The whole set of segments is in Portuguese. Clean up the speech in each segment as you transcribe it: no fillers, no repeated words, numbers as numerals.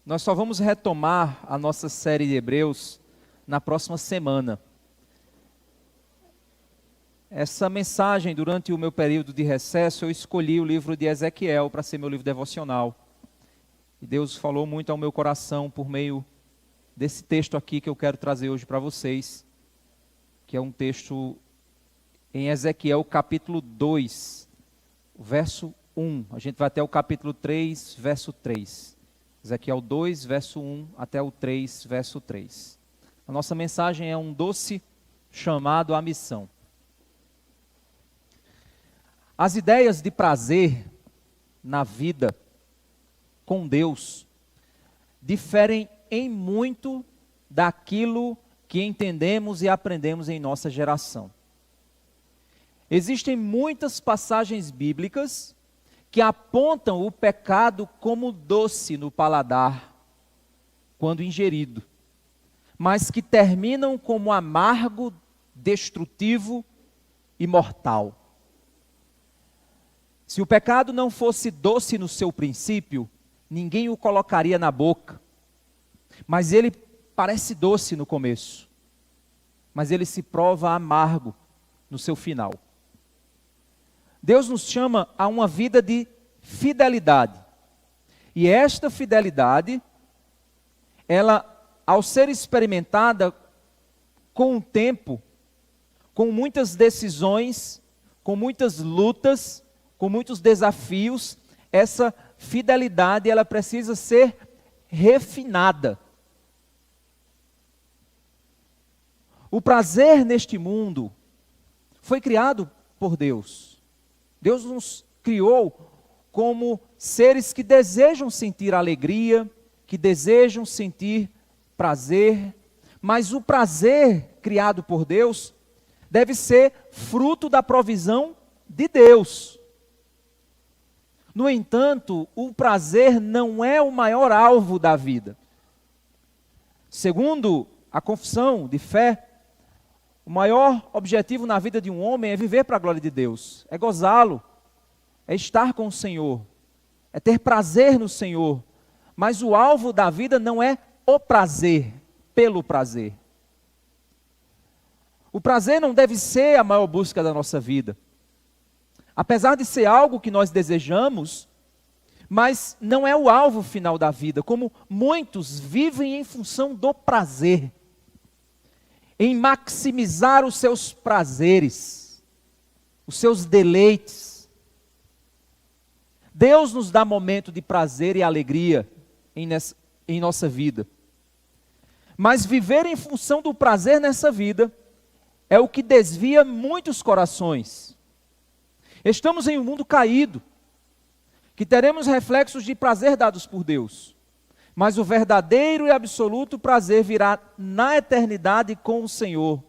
Nós só vamos retomar a nossa série de Hebreus na próxima semana. Essa mensagem, durante o meu período de recesso, eu escolhi o livro de Ezequiel para ser meu livro devocional. E Deus falou muito ao meu coração por meio desse texto aqui que eu quero trazer hoje para vocês, que é um texto em Ezequiel capítulo 2, verso 1. A gente vai até o capítulo 3, verso 3. Ezequiel 2, verso 1 até o 3, verso 3. A nossa mensagem é um doce chamado à missão. As ideias de prazer na vida com Deus diferem em muito daquilo que entendemos e aprendemos em nossa geração. Existem muitas passagens bíblicas que apontam o pecado como doce no paladar quando ingerido, mas que terminam como amargo, destrutivo e mortal. Se o pecado não fosse doce no seu princípio, ninguém o colocaria na boca. Mas ele parece doce no começo, mas ele se prova amargo no seu final. Deus nos chama a uma vida de fidelidade. E esta fidelidade, ela, ao ser experimentada com o tempo, com muitas decisões, com muitas lutas, com muitos desafios, essa fidelidade, ela precisa ser refinada. O prazer neste mundo foi criado por Deus. Deus nos criou como seres que desejam sentir alegria, que desejam sentir prazer, mas o prazer criado por Deus deve ser fruto da provisão de Deus. No entanto, o prazer não é o maior alvo da vida. Segundo a confissão de fé, o maior objetivo na vida de um homem é viver para a glória de Deus, é gozá-lo, é estar com o Senhor, é ter prazer no Senhor. Mas o alvo da vida não é o prazer, pelo prazer. O prazer não deve ser a maior busca da nossa vida. Apesar de ser algo que nós desejamos, mas não é o alvo final da vida, como muitos vivem em função do prazer, em maximizar os seus prazeres, os seus deleites. Deus nos dá momento de prazer e alegria em nossa vida. Mas viver em função do prazer nessa vida é o que desvia muitos corações. Estamos em um mundo caído, que teremos reflexos de prazer dados por Deus. Mas o verdadeiro e absoluto prazer virá na eternidade com o Senhor.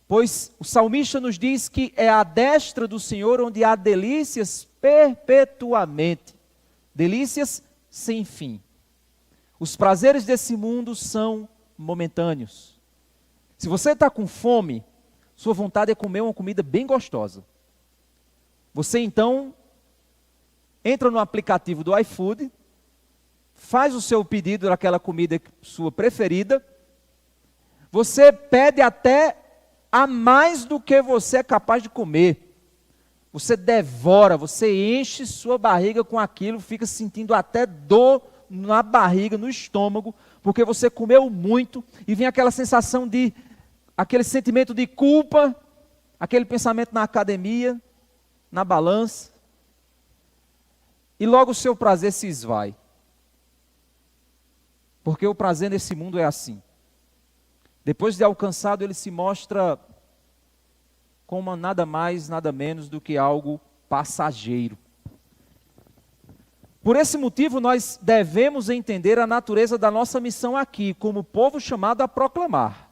Pois o salmista nos diz que é à destra do Senhor onde há delícias perpetuamente. Delícias sem fim. Os prazeres desse mundo são momentâneos. Se você está com fome, sua vontade é comer uma comida bem gostosa. Você então entra no aplicativo do iFood, faz o seu pedido daquela comida sua preferida, você pede até a mais do que você é capaz de comer. Você devora, você enche sua barriga com aquilo, fica sentindo até dor na barriga, no estômago, porque você comeu muito e vem aquela sensação de, aquele sentimento de culpa, aquele pensamento na academia, na balança, e logo o seu prazer se esvai. Porque o prazer nesse mundo é assim. Depois de alcançado, ele se mostra como nada mais, nada menos do que algo passageiro. Por esse motivo, nós devemos entender a natureza da nossa missão aqui, como povo chamado a proclamar.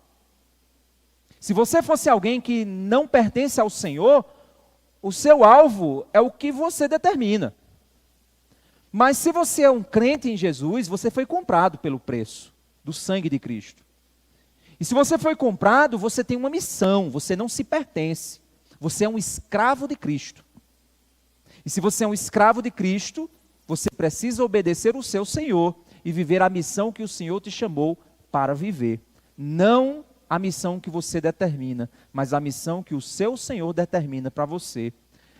Se você fosse alguém que não pertence ao Senhor, o seu alvo é o que você determina. Mas se você é um crente em Jesus, você foi comprado pelo preço do sangue de Cristo. E se você foi comprado, você tem uma missão, você não se pertence. Você é um escravo de Cristo. E se você é um escravo de Cristo, você precisa obedecer o seu Senhor. e viver a missão que o Senhor te chamou para viver. Não a missão que você determina, mas a missão que o seu Senhor determina para você.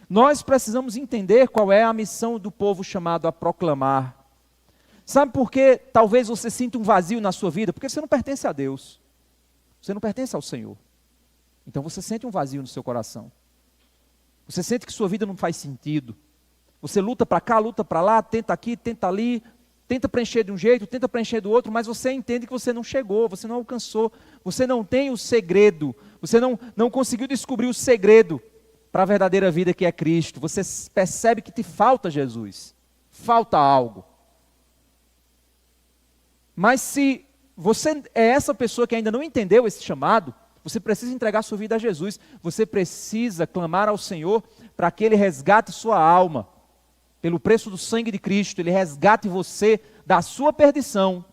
Nós precisamos entender qual é a missão do povo chamado a proclamar. Sabe por que talvez você sinta um vazio na sua vida? Porque você não pertence a Deus. Você não pertence ao Senhor. Então você sente um vazio no seu coração. Você sente que sua vida não faz sentido. Você luta para cá, luta para lá, tenta aqui, tenta ali, tenta preencher de um jeito, tenta preencher do outro, mas você entende que você não chegou, você não alcançou, você não tem o segredo, você não conseguiu descobrir o segredo para a verdadeira vida que é Cristo. Você percebe que te falta Jesus, falta algo. Mas se você é essa pessoa que ainda não entendeu esse chamado, você precisa entregar sua vida a Jesus, você precisa clamar ao Senhor para que Ele resgate sua alma, pelo preço do sangue de Cristo, Ele resgate você da sua perdição.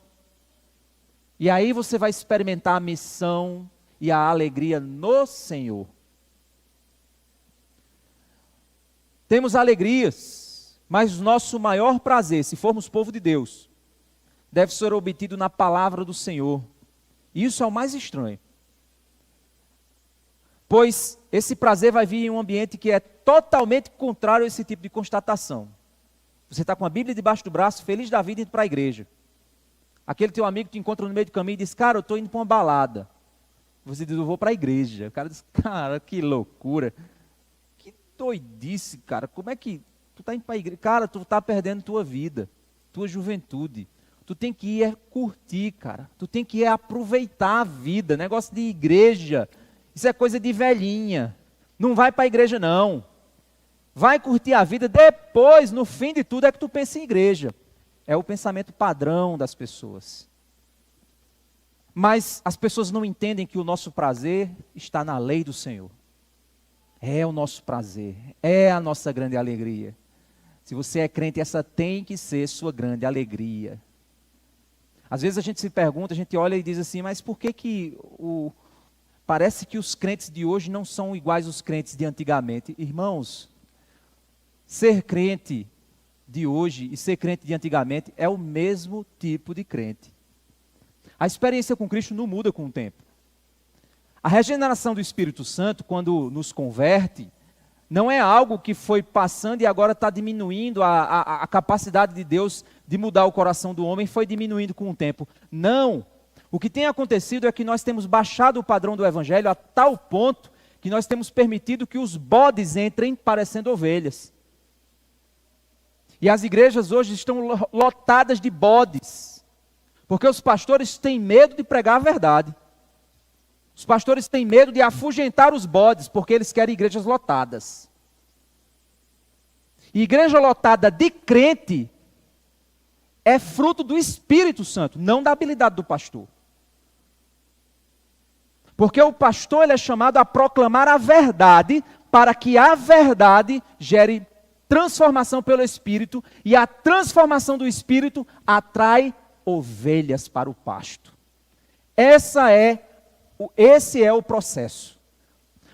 E aí você vai experimentar a missão e a alegria no Senhor. Temos alegrias, mas o nosso maior prazer, se formos povo de Deus, deve ser obtido na palavra do Senhor. Isso é o mais estranho. Pois esse prazer vai vir em um ambiente que é totalmente contrário a esse tipo de constatação. Você está com a Bíblia debaixo do braço, feliz da vida, indo para a igreja. Aquele teu amigo te encontra no meio do caminho e diz, cara, eu estou indo para uma balada. Você diz, eu vou para a igreja. O cara diz, cara, que loucura. Que doidice, cara. Como é que tu está indo para a igreja? Cara, tu está perdendo tua vida, tua juventude. Tu tem que ir curtir, cara. Tu tem que ir aproveitar a vida. Negócio de igreja. Isso é coisa de velhinha. Não vai para a igreja, não. Vai curtir a vida, depois, no fim de tudo, é que tu pensa em igreja. É o pensamento padrão das pessoas. Mas as pessoas não entendem que o nosso prazer está na lei do Senhor. É o nosso prazer, é a nossa grande alegria. Se você é crente, essa tem que ser sua grande alegria. Às vezes a gente se pergunta, a gente olha e diz assim, mas por que parece que os crentes de hoje não são iguais aos crentes de antigamente? Irmãos, ser crente de hoje e ser crente de antigamente é o mesmo tipo de crente. A experiência com Cristo não muda com o tempo. A regeneração do Espírito Santo, quando nos converte, não é algo que foi passando e agora está diminuindo a capacidade de Deus de mudar o coração do homem, foi diminuindo com o tempo. Não! O que tem acontecido é que nós temos baixado o padrão do Evangelho a tal ponto que nós temos permitido que os bodes entrem parecendo ovelhas. E as igrejas hoje estão lotadas de bodes, porque os pastores têm medo de pregar a verdade. Os pastores têm medo de afugentar os bodes, porque eles querem igrejas lotadas. E igreja lotada de crente é fruto do Espírito Santo, não da habilidade do pastor. Porque o pastor ele é chamado a proclamar a verdade, para que a verdade gere transformação pelo Espírito, e a transformação do Espírito atrai ovelhas para o pasto. Esse é o processo.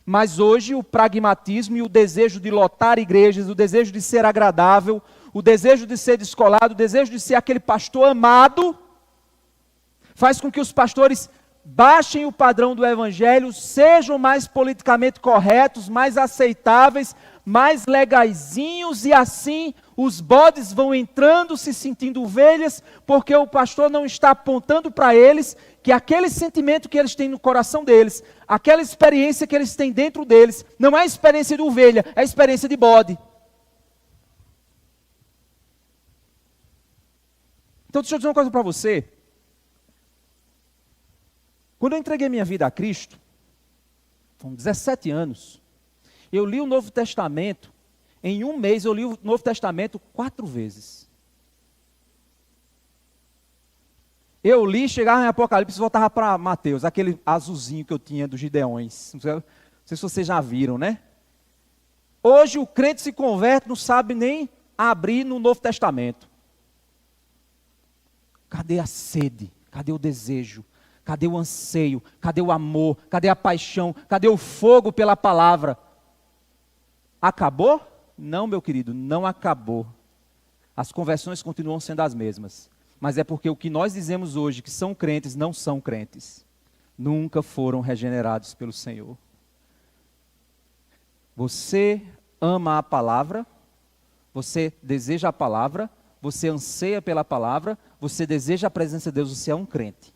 Mas hoje o pragmatismo e o desejo de lotar igrejas, o desejo de ser agradável, o desejo de ser descolado, o desejo de ser aquele pastor amado, faz com que os pastores baixem o padrão do Evangelho, sejam mais politicamente corretos, mais aceitáveis, mais legaizinhos, e assim os bodes vão entrando, se sentindo ovelhas, porque o pastor não está apontando para eles que aquele sentimento que eles têm no coração deles, aquela experiência que eles têm dentro deles, não é a experiência de ovelha, é a experiência de bode. Então deixa eu dizer uma coisa para você. Quando eu entreguei minha vida a Cristo, com 17 anos, eu li o Novo Testamento, em um mês eu li o Novo Testamento 4 vezes. Eu li, chegava em Apocalipse e voltava para Mateus, aquele azulzinho que eu tinha dos Gideões. Não sei se vocês já viram, né? Hoje o crente se converte, não sabe nem abrir no Novo Testamento. Cadê a sede? Cadê o desejo? Cadê o anseio? Cadê o amor? Cadê a paixão? Cadê o fogo pela palavra? Acabou? Não, meu querido, não acabou. As conversões continuam sendo as mesmas. mas é porque o que nós dizemos hoje que são crentes não são crentes. Nunca foram regenerados pelo Senhor. Você ama a palavra, você deseja a palavra, você anseia pela palavra, você deseja a presença de Deus, você é um crente.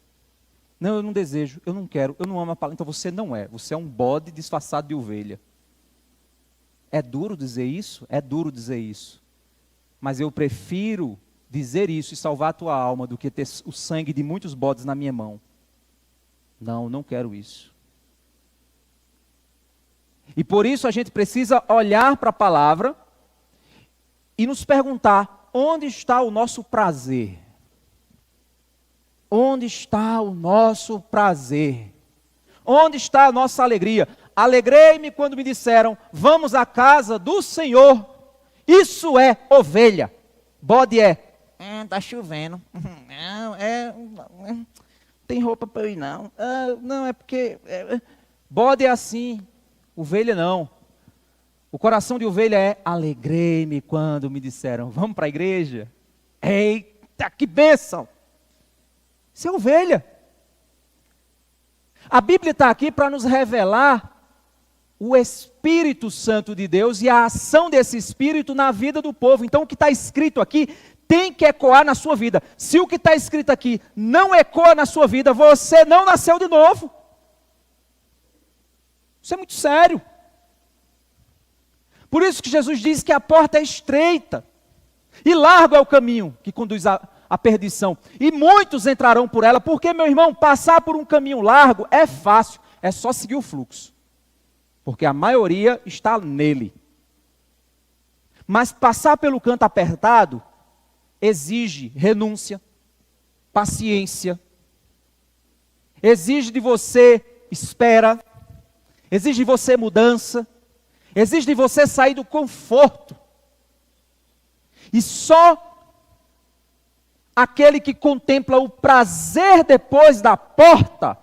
Não, eu não desejo, eu não quero, eu não amo a palavra, então você não é, você é um bode disfarçado de ovelha. É duro dizer isso? É duro dizer isso. Mas eu prefiro dizer isso e salvar a tua alma do que ter o sangue de muitos bodes na minha mão. Não, não quero isso. E por isso a gente precisa olhar para a palavra e nos perguntar, onde está o nosso prazer? Onde está o nosso prazer? Onde está a nossa alegria? Alegrei-me quando me disseram, vamos à casa do Senhor. Isso é ovelha. Bode está chovendo. Não tem roupa para eu ir não. Não, é porque... Bode é assim, ovelha não. O coração de ovelha é, alegrei-me quando me disseram, vamos para a igreja? Eita, que bênção! Isso é ovelha. A Bíblia está aqui para nos revelar o Espírito Santo de Deus e a ação desse Espírito na vida do povo. Então o que está escrito aqui tem que ecoar na sua vida. Se o que está escrito aqui não ecoa na sua vida, você não nasceu de novo. Isso é muito sério. Por isso que Jesus diz que a porta é estreita e largo é o caminho que conduz à perdição. E muitos entrarão por ela, porque, meu irmão, passar por um caminho largo é fácil, é só seguir o fluxo. Porque a maioria está nele. Mas passar pelo canto apertado exige renúncia, paciência, exige de você espera, exige de você mudança, exige de você sair do conforto. E só aquele que contempla o prazer depois da porta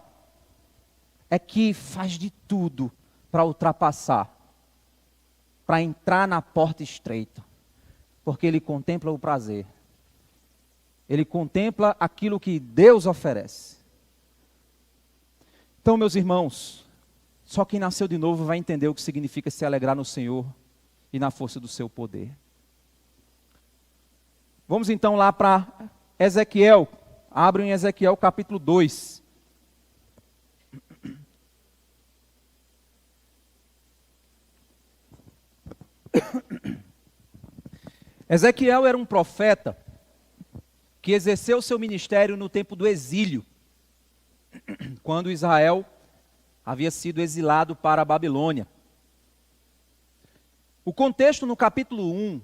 é que faz de tudo para ultrapassar, para entrar na porta estreita, porque ele contempla o prazer, ele contempla aquilo que Deus oferece. Então, meus irmãos, só quem nasceu de novo vai entender o que significa se alegrar no Senhor e na força do seu poder. Vamos então lá para Ezequiel, abre em Ezequiel capítulo 2. Ezequiel era um profeta que exerceu seu ministério no tempo do exílio, quando Israel havia sido exilado para a Babilônia. O contexto no capítulo 1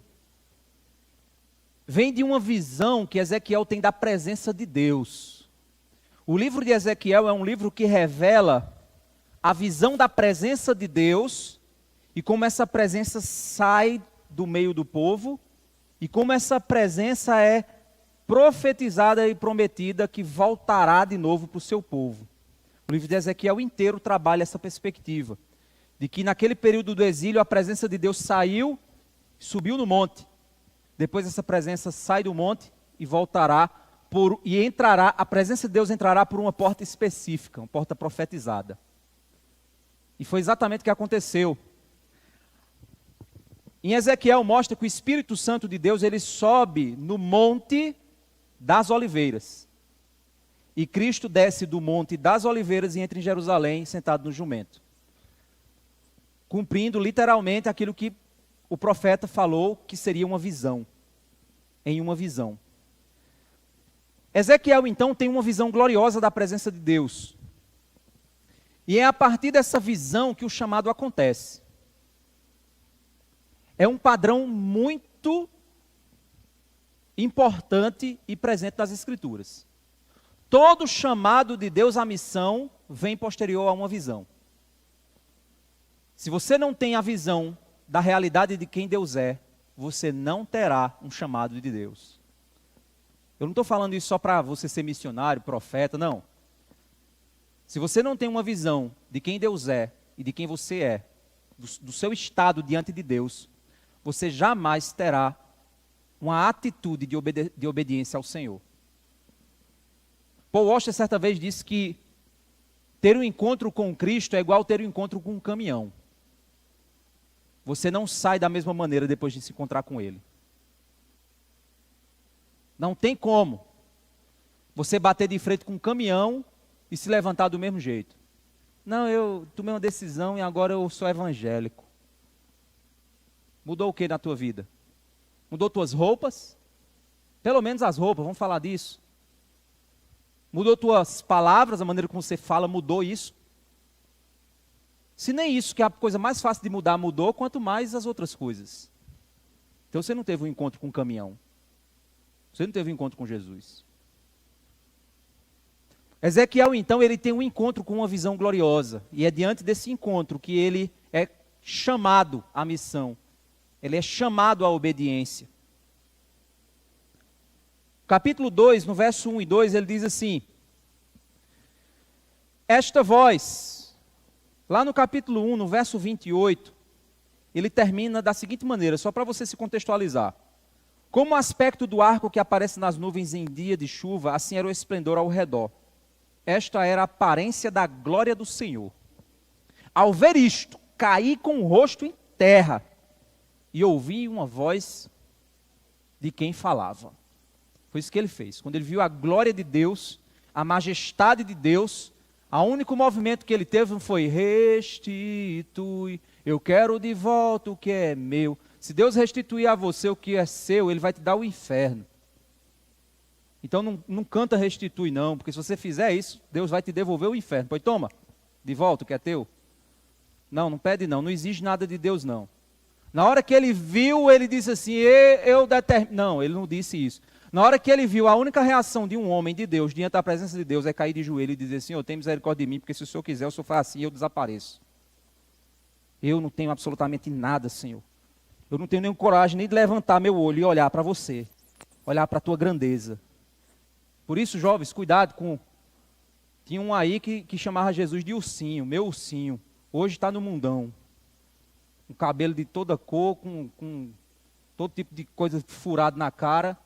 vem de uma visão que Ezequiel tem da presença de Deus. O livro de Ezequiel é um livro que revela a visão da presença de Deus e como essa presença sai do meio do povo e como essa presença é profetizada e prometida que voltará de novo para o seu povo. O livro de Ezequiel inteiro trabalha essa perspectiva, de que naquele período do exílio a presença de Deus saiu, subiu no monte. Depois essa presença sai do monte e voltará, a presença de Deus entrará por uma porta específica, uma porta profetizada. E foi exatamente o que aconteceu. Em Ezequiel mostra que o Espírito Santo de Deus, ele sobe no monte das oliveiras. E Cristo desce do monte das oliveiras e entra em Jerusalém sentado no jumento. Cumprindo literalmente aquilo que o profeta falou que seria uma visão. Em uma visão. Ezequiel então tem uma visão gloriosa da presença de Deus. E é a partir dessa visão que o chamado acontece. É um padrão muito importante e presente nas Escrituras. Todo chamado de Deus à missão vem posterior a uma visão. Se você não tem a visão da realidade de quem Deus é, você não terá um chamado de Deus. Eu não estou falando isso só para você ser missionário, profeta, não. Se você não tem uma visão de quem Deus é e de quem você é, do seu estado diante de Deus, você jamais terá uma atitude de obediência ao Senhor. Paul Washer certa vez disse que ter um encontro com Cristo é igual ter um encontro com um caminhão. Você não sai da mesma maneira depois de se encontrar com Ele. Não tem como você bater de frente com um caminhão e se levantar do mesmo jeito. Não, eu tomei uma decisão e agora eu sou evangélico. Mudou o que na tua vida? Mudou tuas roupas? Pelo menos as roupas, vamos falar disso. Mudou tuas palavras, a maneira como você fala, mudou isso? Se nem isso, que é a coisa mais fácil de mudar, mudou, quanto mais as outras coisas. Então você não teve um encontro com um caminhão. Você não teve um encontro com Jesus. Ezequiel, então, ele tem um encontro com uma visão gloriosa. E é diante desse encontro que ele é chamado à missão. Ele é chamado à obediência. Capítulo 2, no verso 1 e 2, ele diz assim: esta voz, lá no capítulo 1, no verso 28, ele termina da seguinte maneira, só para você se contextualizar. Como o aspecto do arco que aparece nas nuvens em dia de chuva, assim era o esplendor ao redor. Esta era a aparência da glória do Senhor. Ao ver isto, caí com o rosto em terra e ouvi uma voz de quem falava. Foi isso que ele fez. Quando ele viu a glória de Deus, a majestade de Deus, o único movimento que ele teve foi: restitui, eu quero de volta o que é meu. Se Deus restituir a você o que é seu, Ele vai te dar o inferno. Então não canta restitui não, porque se você fizer isso, Deus vai te devolver o inferno. Pois toma, de volta o que é teu. Não pede não exige nada de Deus não. Na hora que ele viu, ele disse assim, eu determino. Não, ele não disse isso. Na hora que ele viu, a única reação de um homem de Deus, diante da presença de Deus, é cair de joelho e dizer: Senhor, tem misericórdia de mim, porque se o Senhor quiser, o Senhor faz assim, eu desapareço. Eu não tenho absolutamente nada, Senhor. Eu não tenho nem coragem nem de levantar meu olho e olhar para você, olhar para a tua grandeza. Por isso, jovens, cuidado com... Tinha um aí que chamava Jesus de ursinho, meu ursinho. Hoje está no mundão. Com cabelo de toda cor, com todo tipo de coisa furada na cara.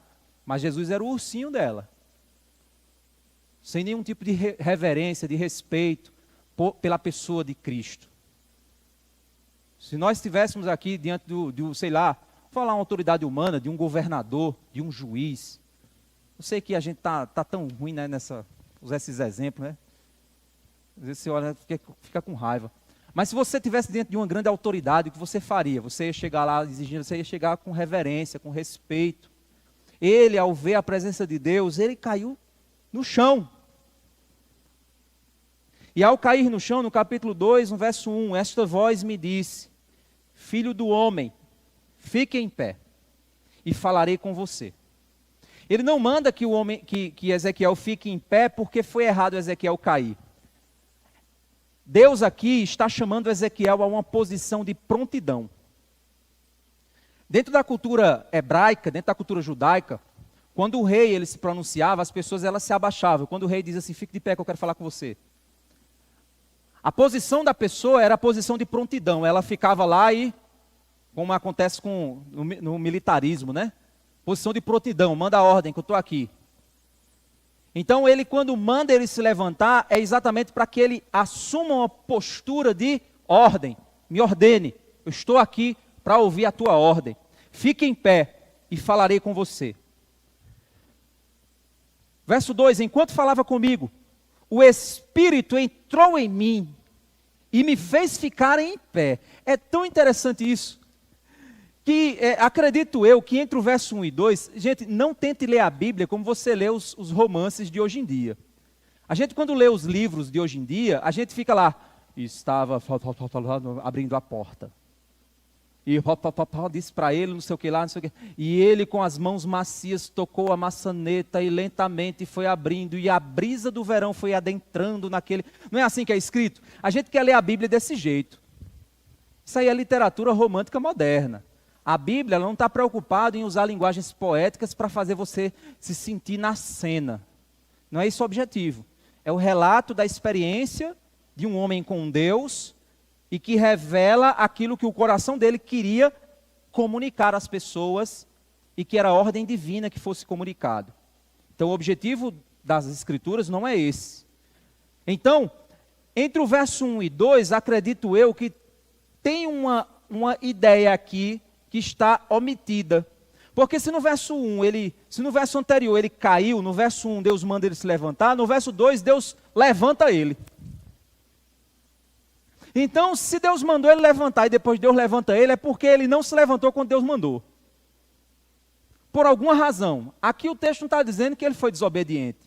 Mas Jesus era o ursinho dela. Sem nenhum tipo de reverência, de respeito pela pessoa de Cristo. Se nós estivéssemos aqui diante sei lá, vou falar uma autoridade humana, de um governador, de um juiz. Eu sei que a gente tá tão ruim, né, usar esses exemplos, né? Às vezes você olha e fica com raiva. Mas se você estivesse diante de uma grande autoridade, o que você faria? Você ia chegar lá exigindo, você ia chegar com reverência, com respeito. Ele, ao ver a presença de Deus, ele caiu no chão. E ao cair no chão, no capítulo 2, no verso 1, esta voz me disse: Filho do homem, fique em pé, e falarei com você. Ele não manda que que Ezequiel fique em pé, porque foi errado Ezequiel cair. Deus aqui está chamando Ezequiel a uma posição de prontidão. Dentro da cultura hebraica, dentro da cultura judaica, quando o rei ele se pronunciava, as pessoas elas se abaixavam. Quando o rei diz assim, fique de pé que eu quero falar com você. A posição da pessoa era a posição de prontidão. Ela ficava lá e, como acontece no militarismo, né? Posição de prontidão, manda a ordem que eu estou aqui. Então ele, quando manda ele se levantar, é exatamente para que ele assuma uma postura de ordem. Me ordene, eu estou aqui para ouvir a tua ordem. Fique em pé e falarei com você. Verso 2, enquanto falava comigo, o Espírito entrou em mim e me fez ficar em pé. É tão interessante isso, que acredito eu que entre o verso 1 e 2, gente, não tente ler a Bíblia como você lê os romances de hoje em dia. A gente quando lê os livros de hoje em dia, a gente fica lá, estava abrindo a porta. E disse para ele, não sei o que lá, não sei o que. E ele com as mãos macias tocou a maçaneta e lentamente foi abrindo. E a brisa do verão foi adentrando naquele... Não é assim que é escrito? A gente quer ler a Bíblia desse jeito. Isso aí é literatura romântica moderna. A Bíblia ela não está preocupada em usar linguagens poéticas para fazer você se sentir na cena. Não é esse o objetivo. É o relato da experiência de um homem com Deus e que revela aquilo que o coração dele queria comunicar às pessoas e que era a ordem divina que fosse comunicado. Então o objetivo das Escrituras não é esse. Então, entre o verso 1 e 2, acredito eu que tem uma ideia aqui que está omitida. Porque se no verso 1, se no verso anterior ele caiu, no verso 1 Deus manda ele se levantar, no verso 2 Deus levanta ele. Então, se Deus mandou ele levantar e depois Deus levanta ele, é porque ele não se levantou quando Deus mandou. Por alguma razão. Aqui o texto não está dizendo que ele foi desobediente.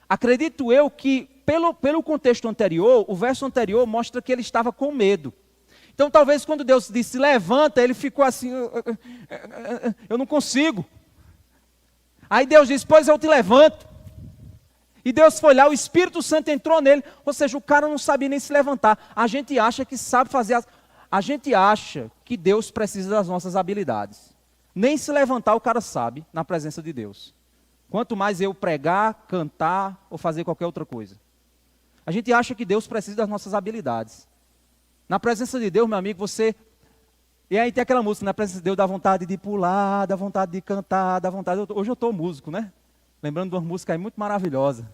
Acredito eu que, pelo contexto anterior, o verso anterior mostra que ele estava com medo. Então, talvez quando Deus disse levanta, ele ficou assim, eu não consigo. Aí Deus disse, pois eu te levanto. E Deus foi lá, o Espírito Santo entrou nele, ou seja, o cara não sabia nem se levantar. A gente acha que sabe fazer, a gente acha que Deus precisa das nossas habilidades. Nem se levantar o cara sabe, na presença de Deus. Quanto mais eu pregar, cantar ou fazer qualquer outra coisa. A gente acha que Deus precisa das nossas habilidades. Na presença de Deus, meu amigo, você... E aí tem aquela música, na presença de Deus dá vontade de pular, dá vontade de cantar, dá vontade... Hoje eu estou músico, né? Lembrando de uma música aí muito maravilhosa.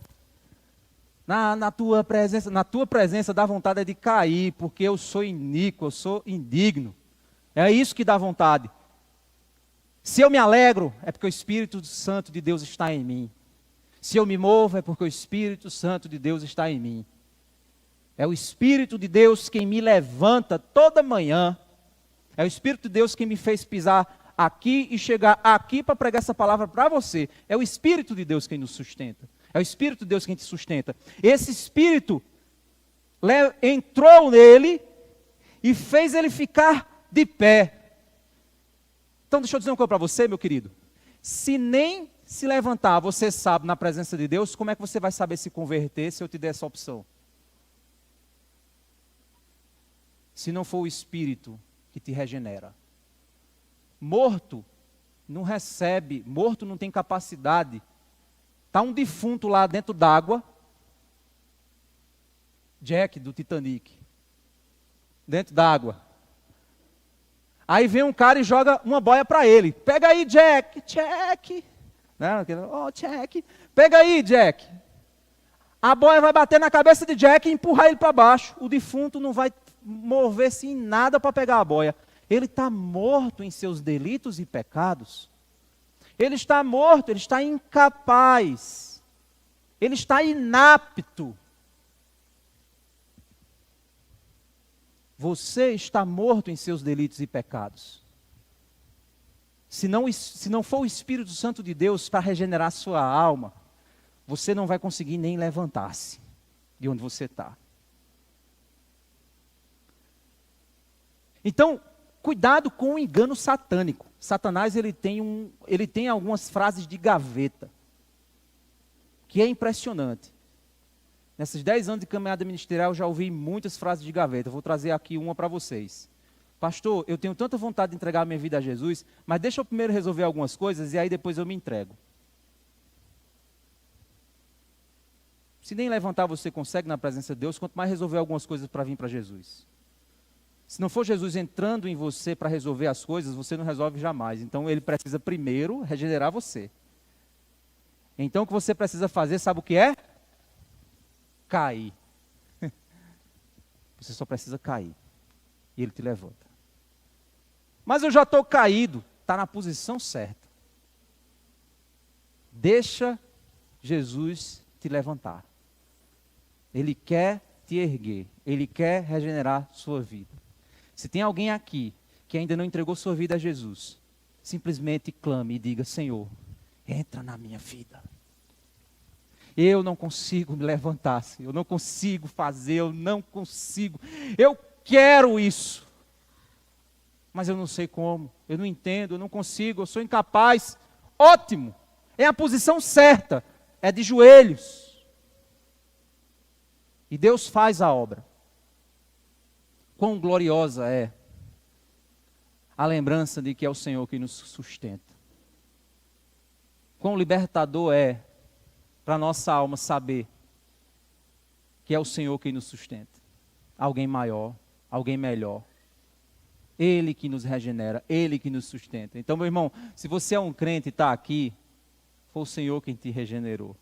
Na tua presença dá vontade de cair, porque eu sou iníquo, eu sou indigno. É isso que dá vontade. Se eu me alegro, é porque o Espírito Santo de Deus está em mim. Se eu me movo, é porque o Espírito Santo de Deus está em mim. É o Espírito de Deus quem me levanta toda manhã. É o Espírito de Deus quem me fez pisar aqui e chegar aqui para pregar essa palavra para você. É o Espírito de Deus quem nos sustenta. É o Espírito de Deus quem te sustenta. Esse Espírito entrou nele e fez ele ficar de pé. Então deixa eu dizer uma coisa para você, meu querido. Se nem se levantar você sabe na presença de Deus, como é que você vai saber se converter se eu te der essa opção? Se não for o Espírito que te regenera. Morto não recebe, morto não tem capacidade. Está um defunto lá dentro d'água, Jack do Titanic, dentro d'água. Aí vem um cara e joga uma boia para ele. Pega aí, Jack, Jack. Oh, Jack. Pega aí, Jack. A boia vai bater na cabeça de Jack e empurrar ele para baixo. O defunto não vai mover-se em nada para pegar a boia. Ele está morto em seus delitos e pecados. Ele está morto, ele está incapaz. Ele está inapto. Você está morto em seus delitos e pecados. Se não for o Espírito Santo de Deus para regenerar sua alma, você não vai conseguir nem levantar-se de onde você está. Então, cuidado com o engano satânico. Satanás ele tem algumas frases de gaveta, que é impressionante. Nesses 10 anos de caminhada ministerial, eu já ouvi muitas frases de gaveta. Vou trazer aqui uma para vocês. Pastor, eu tenho tanta vontade de entregar a minha vida a Jesus, mas deixa eu primeiro resolver algumas coisas e aí depois eu me entrego. Se nem levantar você consegue na presença de Deus, quanto mais resolver algumas coisas para vir para Jesus. Se não for Jesus entrando em você para resolver as coisas, você não resolve jamais. Então ele precisa primeiro regenerar você. Então o que você precisa fazer, sabe o que é? Cair. Você só precisa cair. E ele te levanta. Mas eu já estou caído. Está na posição certa. Deixa Jesus te levantar. Ele quer te erguer. Ele quer regenerar sua vida. Se tem alguém aqui que ainda não entregou sua vida a Jesus, simplesmente clame e diga: Senhor, entra na minha vida. Eu não consigo me levantar, eu não consigo fazer, eu não consigo. Eu quero isso, mas eu não sei como, eu não entendo, eu não consigo, eu sou incapaz. Ótimo, é a posição certa, é de joelhos. E Deus faz a obra. Quão gloriosa é a lembrança de que é o Senhor que nos sustenta. Quão libertador é para a nossa alma saber que é o Senhor que nos sustenta. Alguém maior, alguém melhor. Ele que nos regenera, Ele que nos sustenta. Então, meu irmão, se você é um crente e está aqui, foi o Senhor quem te regenerou.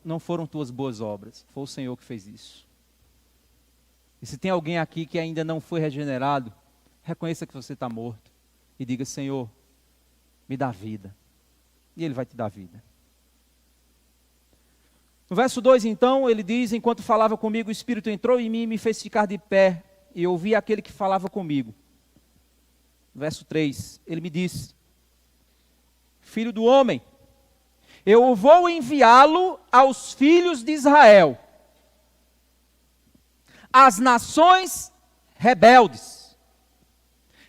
não foram tuas boas obras, foi o Senhor que fez isso. E se tem alguém aqui que ainda não foi regenerado, reconheça que você está morto e diga: Senhor, me dá vida. E Ele vai te dar vida. No verso 2, então, ele diz: enquanto falava comigo, o Espírito entrou em mim e me fez ficar de pé, e ouvi aquele que falava comigo. Verso 3, ele me disse: Filho do homem, eu vou enviá-lo aos filhos de Israel, as nações rebeldes,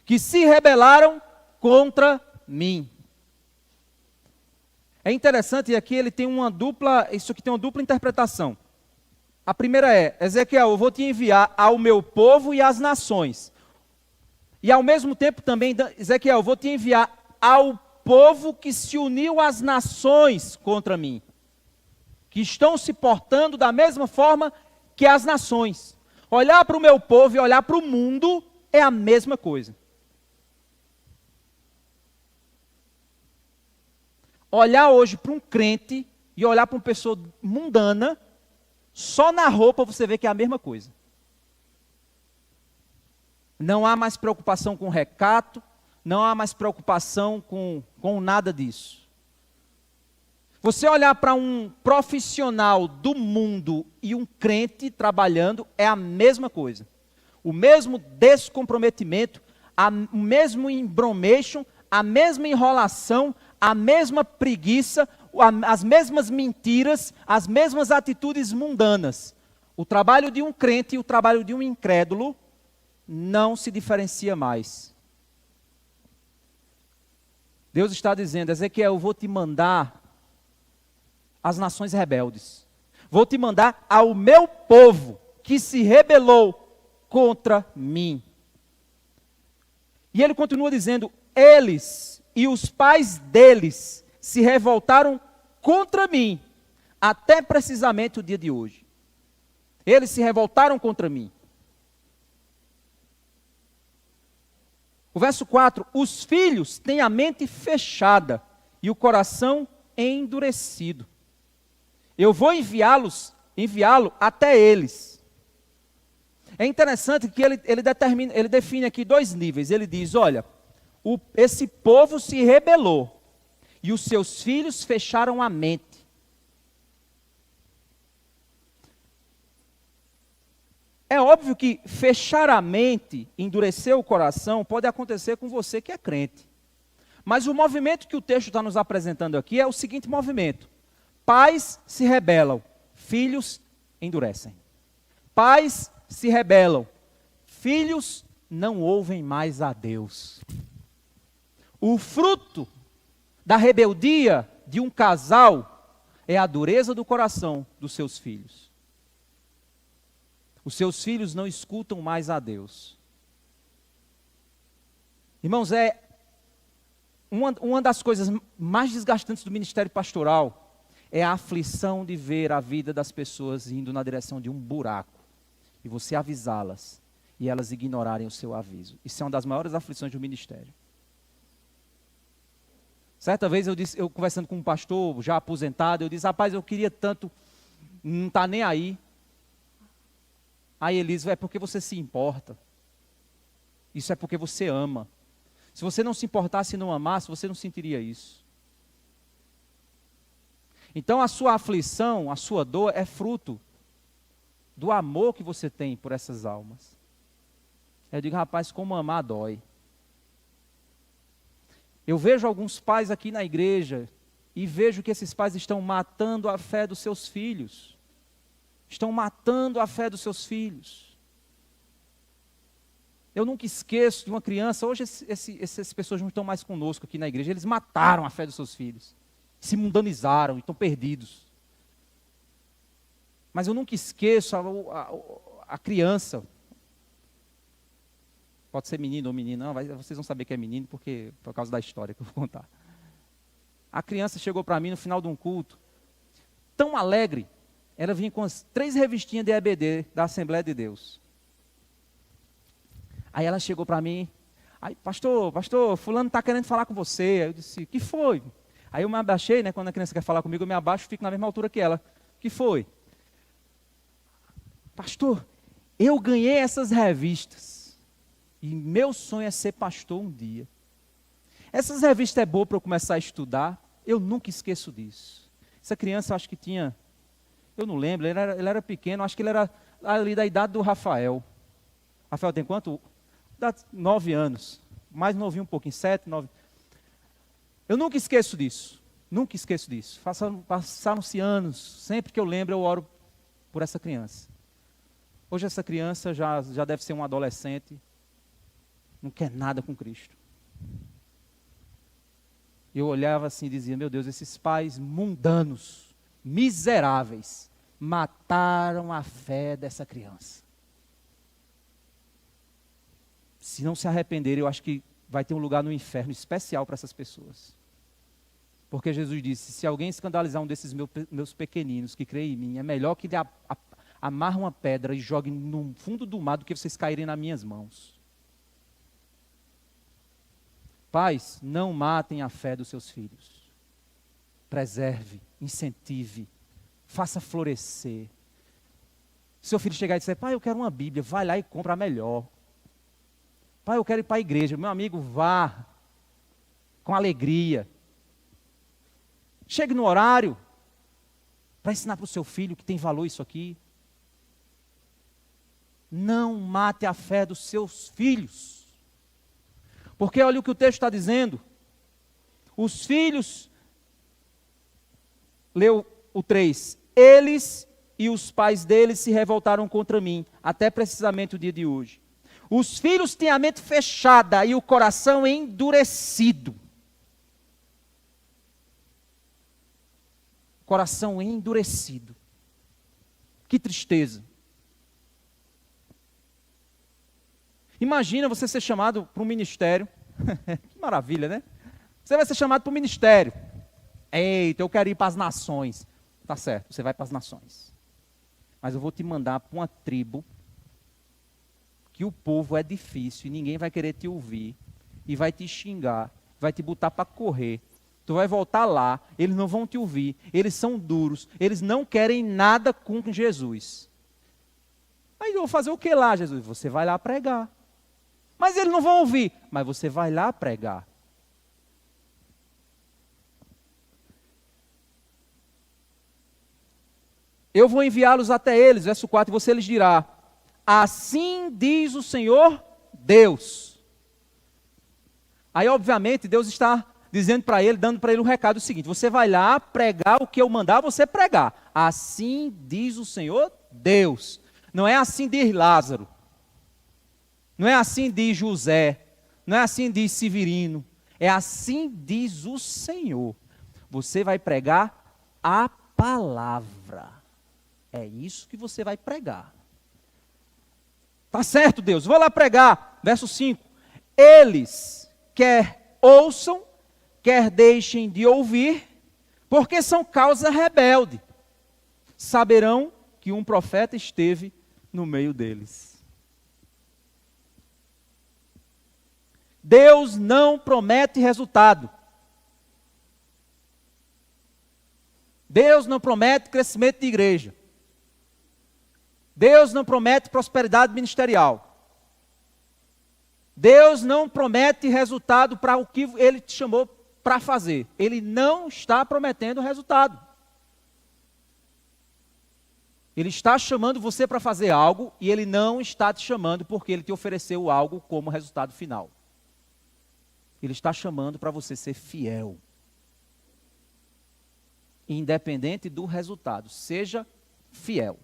que se rebelaram contra mim. É interessante, e aqui ele tem isso aqui tem uma dupla interpretação. A primeira é: Ezequiel, eu vou te enviar ao meu povo e às nações. E ao mesmo tempo também, Ezequiel, eu vou te enviar ao povo que se uniu às nações contra mim, que estão se portando da mesma forma que as nações. Olhar para o meu povo e olhar para o mundo é a mesma coisa. Olhar hoje para um crente e olhar para uma pessoa mundana, só na roupa você vê que é a mesma coisa. Não há mais preocupação com recato, não há mais preocupação com nada disso. Você olhar para um profissional do mundo e um crente trabalhando é a mesma coisa. O mesmo descomprometimento, o mesmo embromation, a mesma enrolação, a mesma preguiça, as mesmas mentiras, as mesmas atitudes mundanas. O trabalho de um crente e o trabalho de um incrédulo não se diferencia mais. Deus está dizendo: Ezequiel, eu vou te mandar às nações rebeldes. Vou te mandar ao meu povo que se rebelou contra mim. E ele continua dizendo: eles e os pais deles se revoltaram contra mim, até precisamente o dia de hoje. Eles se revoltaram contra mim. O verso 4, os filhos têm a mente fechada e o coração endurecido. Eu vou enviá-lo até eles. É interessante que ele define aqui dois níveis. Ele diz: olha, esse povo se rebelou e os seus filhos fecharam a mente. É óbvio que fechar a mente, endurecer o coração, pode acontecer com você que é crente. Mas o movimento que o texto está nos apresentando aqui é o seguinte movimento: pais se rebelam, filhos endurecem. Pais se rebelam, filhos não ouvem mais a Deus. O fruto da rebeldia de um casal é a dureza do coração dos seus filhos. Os seus filhos não escutam mais a Deus. Irmãos, é uma das coisas mais desgastantes do ministério pastoral é a aflição de ver a vida das pessoas indo na direção de um buraco e você avisá-las e elas ignorarem o seu aviso. Isso é uma das maiores aflições do ministério. Certa vez eu conversando com um pastor já aposentado, eu disse: rapaz, eu queria tanto, não está nem aí. Aí ele diz: é porque você se importa. Isso é porque você ama. Se você não se importasse e não amasse, você não sentiria isso. Então a sua aflição, a sua dor é fruto do amor que você tem por essas almas. Eu digo: rapaz, como amar dói. Eu vejo alguns pais aqui na igreja e vejo que esses pais estão matando a fé dos seus filhos. Estão matando a fé dos seus filhos. Eu nunca esqueço de uma criança, hoje essas pessoas não estão mais conosco aqui na igreja, eles mataram a fé dos seus filhos. Se mundanizaram, estão perdidos. Mas eu nunca esqueço a criança. Pode ser menino ou menina, não, vocês vão saber que é menino por causa da história que eu vou contar. A criança chegou para mim no final de um culto, tão alegre, ela vinha com as 3 revistinhas de EBD da Assembleia de Deus. Aí ela chegou para mim, aí, pastor, fulano está querendo falar com você. Eu disse: que foi? Aí eu me abaixei, né? Quando a criança quer falar comigo, eu me abaixo e fico na mesma altura que ela. O que foi? Pastor, eu ganhei essas revistas. E meu sonho é ser pastor um dia. Essas revistas é boa para eu começar a estudar. Eu nunca esqueço disso. Essa criança, eu acho que tinha... Eu não lembro, ele era pequeno. Acho que ele era ali da idade do Rafael. Rafael tem quanto? 9 anos. Mais novinho um pouquinho, 7, 9. Eu nunca esqueço disso. Nunca esqueço disso. Passaram-se anos. Sempre que eu lembro, eu oro por essa criança. Hoje essa criança já deve ser um adolescente. Não quer nada com Cristo. Eu olhava assim e dizia, meu Deus, esses pais mundanos, miseráveis, mataram a fé dessa criança. Se não se arrependerem, eu acho que vai ter um lugar no inferno especial para essas pessoas. Porque Jesus disse, se alguém escandalizar um desses meus pequeninos que creem em mim, é melhor que ele amarre uma pedra e jogue no fundo do mar do que vocês caírem nas minhas mãos. Pais, não matem a fé dos seus filhos. Preserve, incentive, faça florescer. Seu filho chegar e dizer, pai, eu quero uma Bíblia, vai lá e compra a melhor. Pai, eu quero ir para a igreja. Meu amigo, vá com alegria. Chegue no horário para ensinar para o seu filho que tem valor isso aqui. Não mate a fé dos seus filhos. Porque olha o que o texto está dizendo. Os filhos, leu o 3, eles e os pais deles se revoltaram contra mim, até precisamente o dia de hoje. Os filhos têm a mente fechada e o coração endurecido. Coração endurecido. Que tristeza. Imagina você ser chamado para um ministério. Que maravilha, né? Você vai ser chamado para um ministério. Eita, eu quero ir para as nações. Tá certo, você vai para as nações. Mas eu vou te mandar para uma tribo que o povo é difícil e ninguém vai querer te ouvir. E vai te xingar, vai te botar para correr. Tu vai voltar lá, eles não vão te ouvir. Eles são duros, eles não querem nada com Jesus. Aí eu vou fazer o que lá, Jesus? Você vai lá pregar. Mas eles não vão ouvir. Mas você vai lá pregar. Eu vou enviá-los até eles, verso 4, e você lhes dirá, assim diz o Senhor Deus. Aí, obviamente, Deus está dizendo para ele, dando para ele um recado seguinte, você vai lá pregar o que eu mandar você pregar. Assim diz o Senhor Deus. Não é assim diz Lázaro. Não é assim diz José. Não é assim diz Severino. É assim diz o Senhor. Você vai pregar a palavra. É isso que você vai pregar. Tá certo, Deus. Vou lá pregar. Verso 5. Eles quer ouçam, quer deixem de ouvir, porque são causa rebelde. Saberão que um profeta esteve no meio deles. Deus não promete resultado. Deus não promete crescimento de igreja. Deus não promete prosperidade ministerial. Deus não promete resultado para o que Ele te chamou para fazer. Ele não está prometendo resultado. Ele está chamando você para fazer algo e Ele não está te chamando porque Ele te ofereceu algo como resultado final. Ele está chamando para você ser fiel. Independente do resultado. Seja fiel.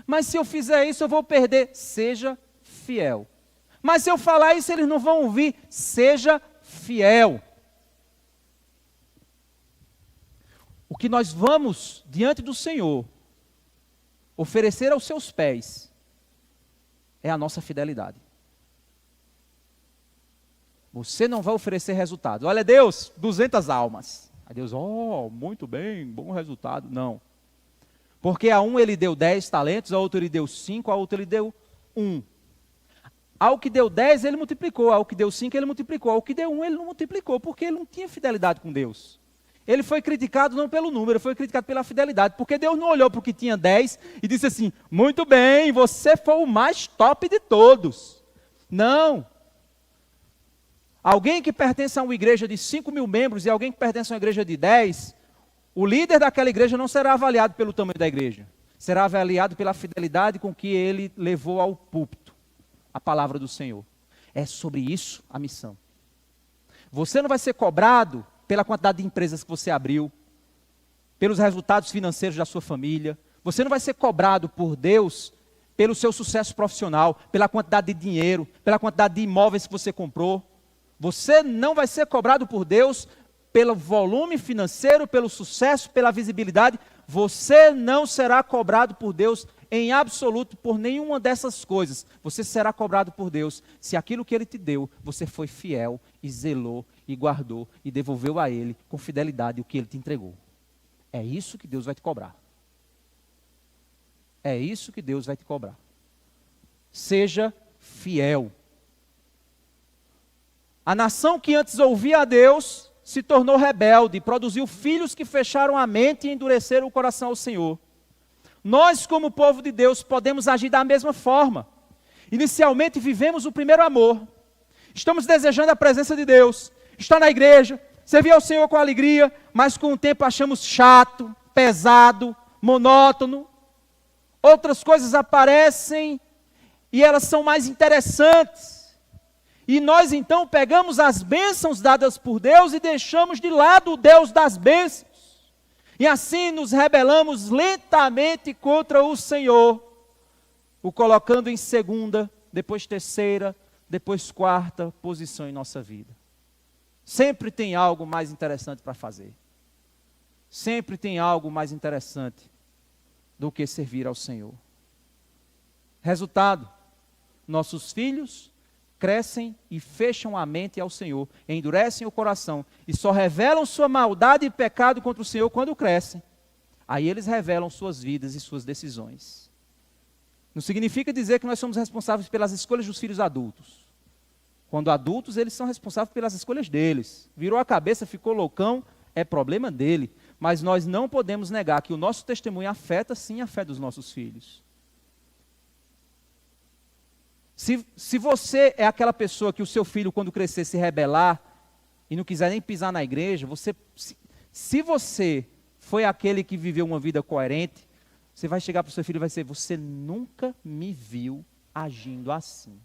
Mas se eu fizer isso, eu vou perder. Seja fiel. Mas se eu falar isso, eles não vão ouvir. Seja fiel. O que nós vamos, diante do Senhor, oferecer aos seus pés, é a nossa fidelidade. Você não vai oferecer resultado. Olha, Deus, 200 almas. Aí Deus, muito bem, bom resultado. Não. Porque a um ele deu 10 talentos, a outro ele deu 5, a outro ele deu 1. Ao que deu 10, ele multiplicou. Ao que deu 5, ele multiplicou. Ao que deu 1, ele não multiplicou, porque ele não tinha fidelidade com Deus. Ele foi criticado não pelo número, ele foi criticado pela fidelidade, porque Deus não olhou para o que tinha 10 e disse assim, muito bem, você foi o mais top de todos. Não. Alguém que pertence a uma igreja de 5.000 membros e alguém que pertence a uma igreja de 10, o líder daquela igreja não será avaliado pelo tamanho da igreja, será avaliado pela fidelidade com que ele levou ao púlpito a palavra do Senhor. É sobre isso a missão. Você não vai ser cobrado pela quantidade de empresas que você abriu, pelos resultados financeiros da sua família. Você não vai ser cobrado por Deus pelo seu sucesso profissional, pela quantidade de dinheiro, pela quantidade de imóveis que você comprou. Você não vai ser cobrado por Deus pelo volume financeiro, pelo sucesso, pela visibilidade. Você não será cobrado por Deus em absoluto por nenhuma dessas coisas. Você será cobrado por Deus se aquilo que Ele te deu, você foi fiel e zelou e guardou e devolveu a Ele com fidelidade o que Ele te entregou. É isso que Deus vai te cobrar. É isso que Deus vai te cobrar. Seja fiel. A nação que antes ouvia a Deus se tornou rebelde, produziu filhos que fecharam a mente e endureceram o coração ao Senhor. Nós, como povo de Deus, podemos agir da mesma forma. Inicialmente vivemos o primeiro amor. Estamos desejando a presença de Deus. Está na igreja, servir ao Senhor com alegria, mas com o tempo achamos chato, pesado, monótono. Outras coisas aparecem e elas são mais interessantes. E nós então pegamos as bênçãos dadas por Deus e deixamos de lado o Deus das bênçãos. E assim nos rebelamos lentamente contra o Senhor, o colocando em segunda, depois terceira, depois quarta posição em nossa vida. Sempre tem algo mais interessante para fazer. Sempre tem algo mais interessante do que servir ao Senhor. Resultado, nossos filhos crescem e fecham a mente ao Senhor, endurecem o coração e só revelam sua maldade e pecado contra o Senhor quando crescem. Aí eles revelam suas vidas e suas decisões. Não significa dizer que nós somos responsáveis pelas escolhas dos filhos adultos. Quando adultos, eles são responsáveis pelas escolhas deles. Virou a cabeça, ficou loucão, é problema dele. Mas nós não podemos negar que o nosso testemunho afeta sim a fé dos nossos filhos. Se você é aquela pessoa que o seu filho, quando crescer, se rebelar e não quiser nem pisar na igreja, se você foi aquele que viveu uma vida coerente, você vai chegar para o seu filho e vai dizer, você nunca me viu agindo assim.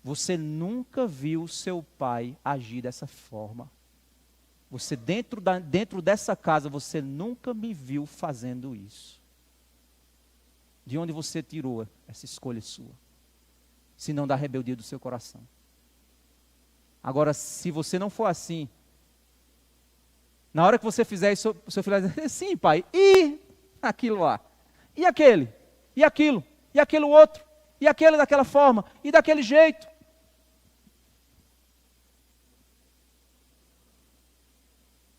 Você nunca viu seu pai agir dessa forma. Você dentro dessa casa, você nunca me viu fazendo isso. De onde você tirou essa escolha sua? Se não da rebeldia do seu coração. Agora, se você não for assim, na hora que você fizer isso, o seu filho vai dizer, sim, pai, e aquilo lá? E aquele? E aquilo? E aquele outro? E aquele daquela forma? E daquele jeito?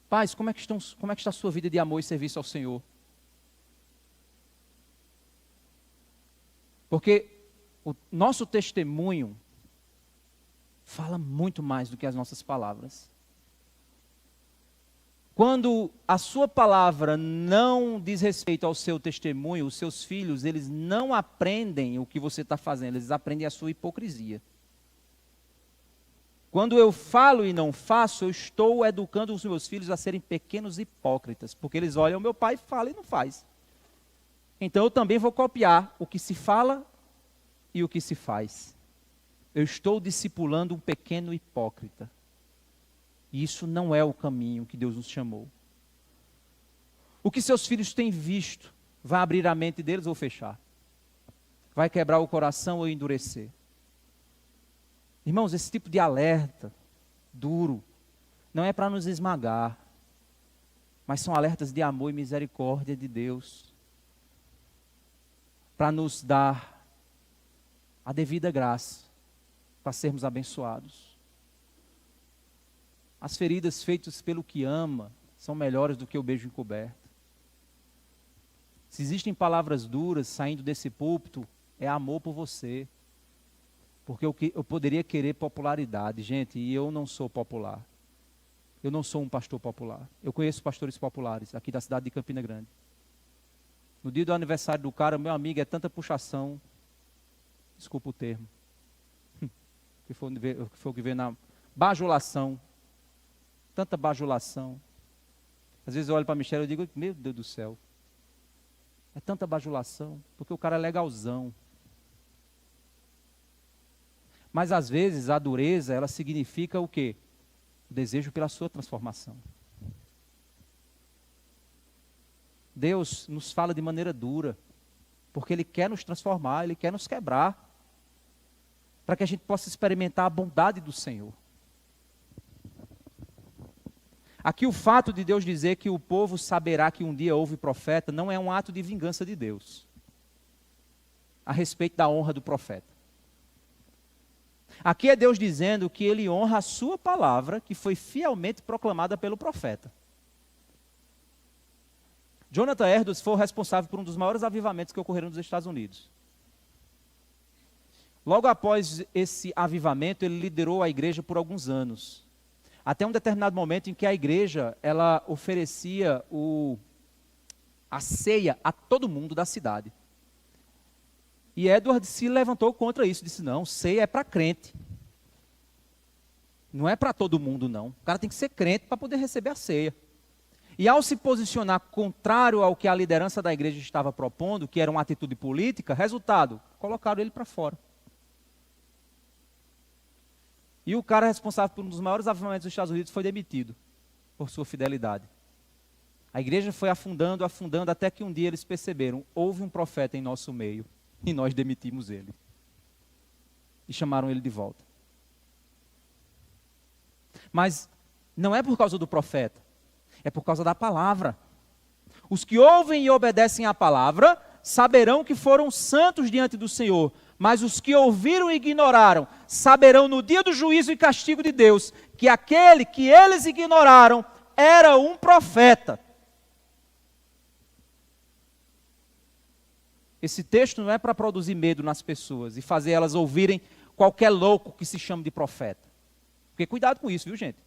Pais, como é que está a sua vida de amor e serviço ao Senhor? Porque o nosso testemunho fala muito mais do que as nossas palavras. Quando a sua palavra não diz respeito ao seu testemunho, os seus filhos, eles não aprendem o que você está fazendo, eles aprendem a sua hipocrisia. Quando eu falo e não faço, eu estou educando os meus filhos a serem pequenos hipócritas, porque eles olham o meu pai, fala e não faz. Então eu também vou copiar o que se fala e o que se faz. Eu estou discipulando um pequeno hipócrita. E isso não é o caminho que Deus nos chamou. O que seus filhos têm visto vai abrir a mente deles ou fechar? Vai quebrar o coração ou endurecer? Irmãos, esse tipo de alerta duro não é para nos esmagar, mas são alertas de amor e misericórdia de Deus, para nos dar a devida graça, para sermos abençoados. As feridas feitas pelo que ama são melhores do que o beijo encoberto. Se existem palavras duras saindo desse púlpito, é amor por você. Porque eu poderia querer popularidade, gente, e eu não sou popular. Eu não sou um pastor popular. Eu conheço pastores populares aqui da cidade de Campina Grande. No dia do aniversário do cara, meu amigo, é tanta puxação, desculpa o termo, que foi o que veio na bajulação, tanta bajulação. Às vezes eu olho para a Michelle e digo, meu Deus do céu, é tanta bajulação, porque o cara é legalzão. Mas às vezes a dureza, ela significa o quê? O desejo pela sua transformação. Deus nos fala de maneira dura, porque Ele quer nos transformar, Ele quer nos quebrar, para que a gente possa experimentar a bondade do Senhor. Aqui o fato de Deus dizer que o povo saberá que um dia houve profeta, não é um ato de vingança de Deus, a respeito da honra do profeta. Aqui é Deus dizendo que Ele honra a sua palavra, que foi fielmente proclamada pelo profeta. Jonathan Edwards foi o responsável por um dos maiores avivamentos que ocorreram nos Estados Unidos. Logo após esse avivamento, ele liderou a igreja por alguns anos. Até um determinado momento em que a igreja, ela oferecia a ceia a todo mundo da cidade. E Edwards se levantou contra isso, disse, não, ceia é para crente. Não é para todo mundo, não. O cara tem que ser crente para poder receber a ceia. E ao se posicionar contrário ao que a liderança da igreja estava propondo, que era uma atitude política, resultado, colocaram ele para fora. E o cara responsável por um dos maiores avivamentos dos Estados Unidos foi demitido por sua fidelidade. A igreja foi afundando, afundando, até que um dia eles perceberam, houve um profeta em nosso meio, e nós demitimos ele. E chamaram ele de volta. Mas não é por causa do profeta. É por causa da palavra. Os que ouvem e obedecem à palavra saberão que foram santos diante do Senhor. Mas os que ouviram e ignoraram saberão no dia do juízo e castigo de Deus que aquele que eles ignoraram era um profeta. Esse texto não é para produzir medo nas pessoas e fazer elas ouvirem qualquer louco que se chame de profeta. Porque cuidado com isso, viu, gente?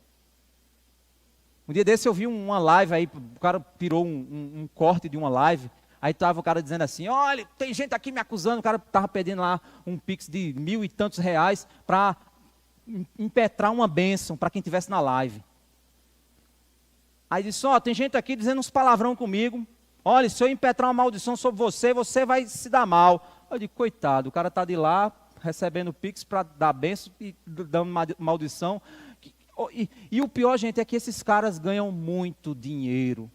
Um dia desse eu vi uma live aí, o cara tirou um corte de uma live, aí estava o cara dizendo assim, olha, tem gente aqui me acusando, o cara estava pedindo lá um pix de 1.000 e tantos reais para impetrar uma bênção para quem estivesse na live. Aí disse, ó, tem gente aqui dizendo uns palavrão comigo, olha, se eu impetrar uma maldição sobre você, você vai se dar mal. Eu digo, coitado, o cara está de lá, recebendo pix para dar bênção e dando maldição. E o pior, gente, é que esses caras ganham muito dinheiro,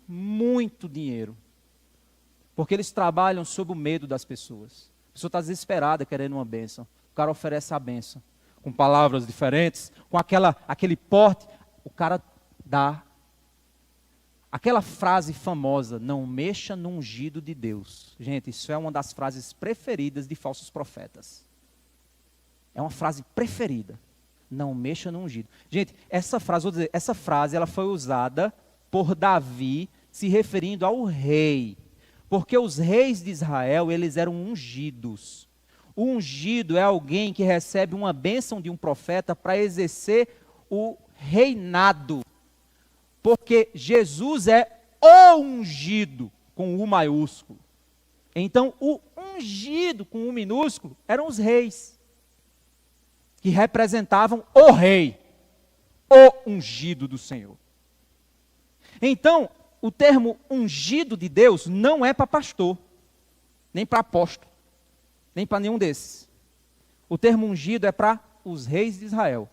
porque eles trabalham sob o medo das pessoas. A pessoa está desesperada querendo uma bênção, o cara oferece a bênção, com palavras diferentes, com aquele porte, o cara dá aquela frase famosa, não mexa no ungido de Deus. Gente, isso é uma das frases preferidas de falsos profetas. É uma frase preferida. Não mexa no ungido. Gente, essa frase ela foi usada por Davi se referindo ao rei. Porque os reis de Israel, eles eram ungidos. O ungido é alguém que recebe uma bênção de um profeta para exercer o reinado. Porque Jesus é o ungido, com U maiúsculo. Então, o ungido, com U minúsculo, eram os reis. Que representavam o rei, o ungido do Senhor. Então, o termo ungido de Deus não é para pastor, nem para apóstolo, nem para nenhum desses. O termo ungido é para os reis de Israel.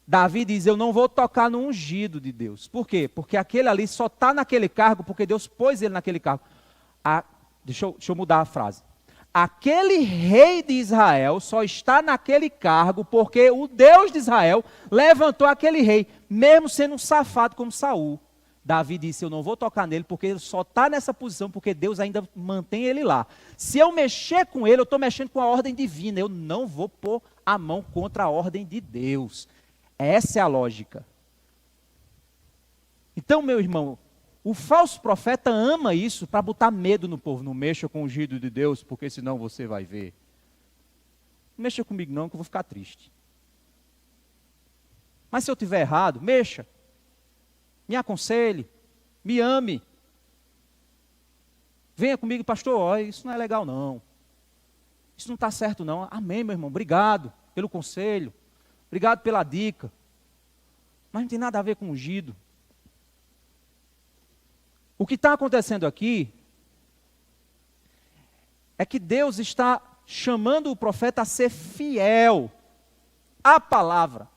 Davi diz, eu não vou tocar no ungido de Deus. Por quê? Porque aquele ali só está naquele cargo, porque Deus pôs ele naquele cargo. Deixa eu mudar a frase. Aquele rei de Israel só está naquele cargo porque o Deus de Israel levantou aquele rei, mesmo sendo um safado como Saul. Davi disse, eu não vou tocar nele porque ele só está nessa posição porque Deus ainda mantém ele lá. Se eu mexer com ele, eu estou mexendo com a ordem divina, eu não vou pôr a mão contra a ordem de Deus. Essa é a lógica. Então, meu irmão, o falso profeta ama isso para botar medo no povo. Não mexa com o ungido de Deus, porque senão você vai ver. mexa comigo não, que eu vou ficar triste. Mas se eu estiver errado, mexa. Me aconselhe, me ame. Venha comigo, pastor, olha, isso não é legal não. Isso não está certo não. Amém, meu irmão, obrigado pelo conselho. Obrigado pela dica. Mas não tem nada a ver com ungido. O que está acontecendo aqui é que Deus está chamando o profeta a ser fiel à palavra.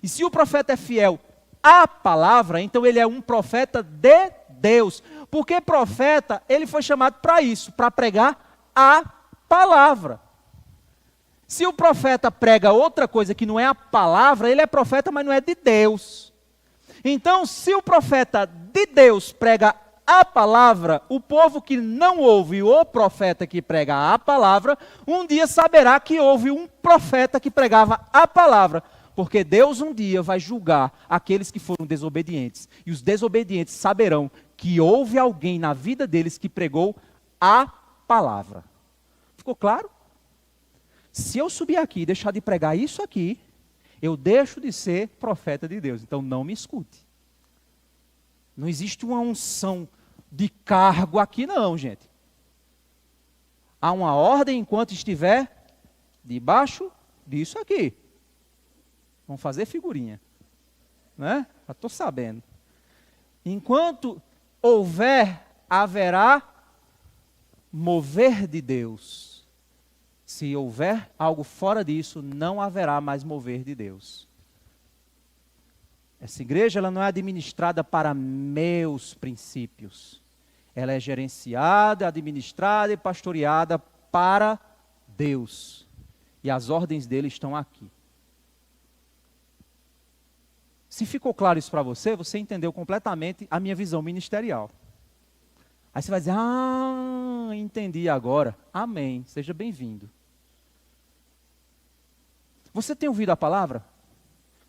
E se o profeta é fiel à palavra, então ele é um profeta de Deus. Porque profeta, ele foi chamado para isso, para pregar a palavra. Se o profeta prega outra coisa que não é a palavra, ele é profeta, mas não é de Deus. Então, se o profeta de Deus prega a palavra, o povo que não ouve o profeta que prega a palavra, um dia saberá que houve um profeta que pregava a palavra. Porque Deus um dia vai julgar aqueles que foram desobedientes. E os desobedientes saberão que houve alguém na vida deles que pregou a palavra. Ficou claro? Se eu subir aqui e deixar de pregar isso aqui, eu deixo de ser profeta de Deus. Então não me escute. Não existe uma unção de cargo aqui não, gente. Há uma ordem enquanto estiver debaixo disso aqui. Vamos fazer figurinha. Né? Já estou sabendo. Enquanto houver, haverá mover de Deus. Se houver algo fora disso, não haverá mais mover de Deus. Essa igreja ela não é administrada para meus princípios. Ela é gerenciada, administrada e pastoreada para Deus. E as ordens dele estão aqui. Se ficou claro isso para você, você entendeu completamente a minha visão ministerial. Aí você vai dizer, entendi agora. Amém, seja bem-vindo. Você tem ouvido a palavra?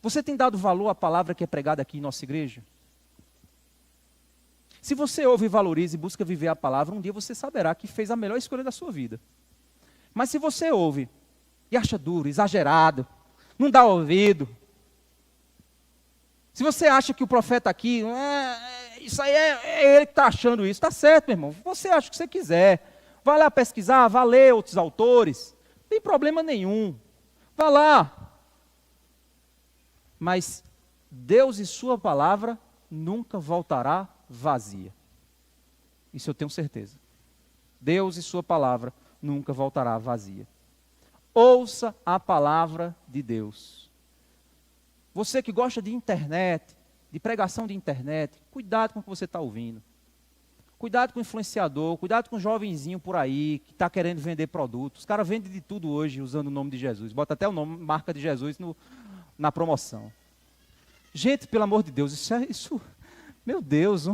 Você tem dado valor à palavra que é pregada aqui em nossa igreja? Se você ouve e valoriza e busca viver a palavra, um dia você saberá que fez a melhor escolha da sua vida. Mas se você ouve e acha duro, exagerado, não dá ouvido, se você acha que o profeta aqui, isso aí é ele que está achando isso, está certo, meu irmão, você acha o que você quiser, vai lá pesquisar, vai ler outros autores, não tem problema nenhum, vá lá. Mas Deus e sua palavra nunca voltará vazia. Isso eu tenho certeza. Deus e sua palavra nunca voltará vazia. Ouça a palavra de Deus. Você que gosta de internet, de pregação de internet, cuidado com o que você está ouvindo. Cuidado com o influenciador, cuidado com o jovenzinho por aí, que está querendo vender produtos. Os caras vendem de tudo hoje usando o nome de Jesus. Bota até o nome, marca de Jesus na promoção. Gente, pelo amor de Deus, isso meu Deus.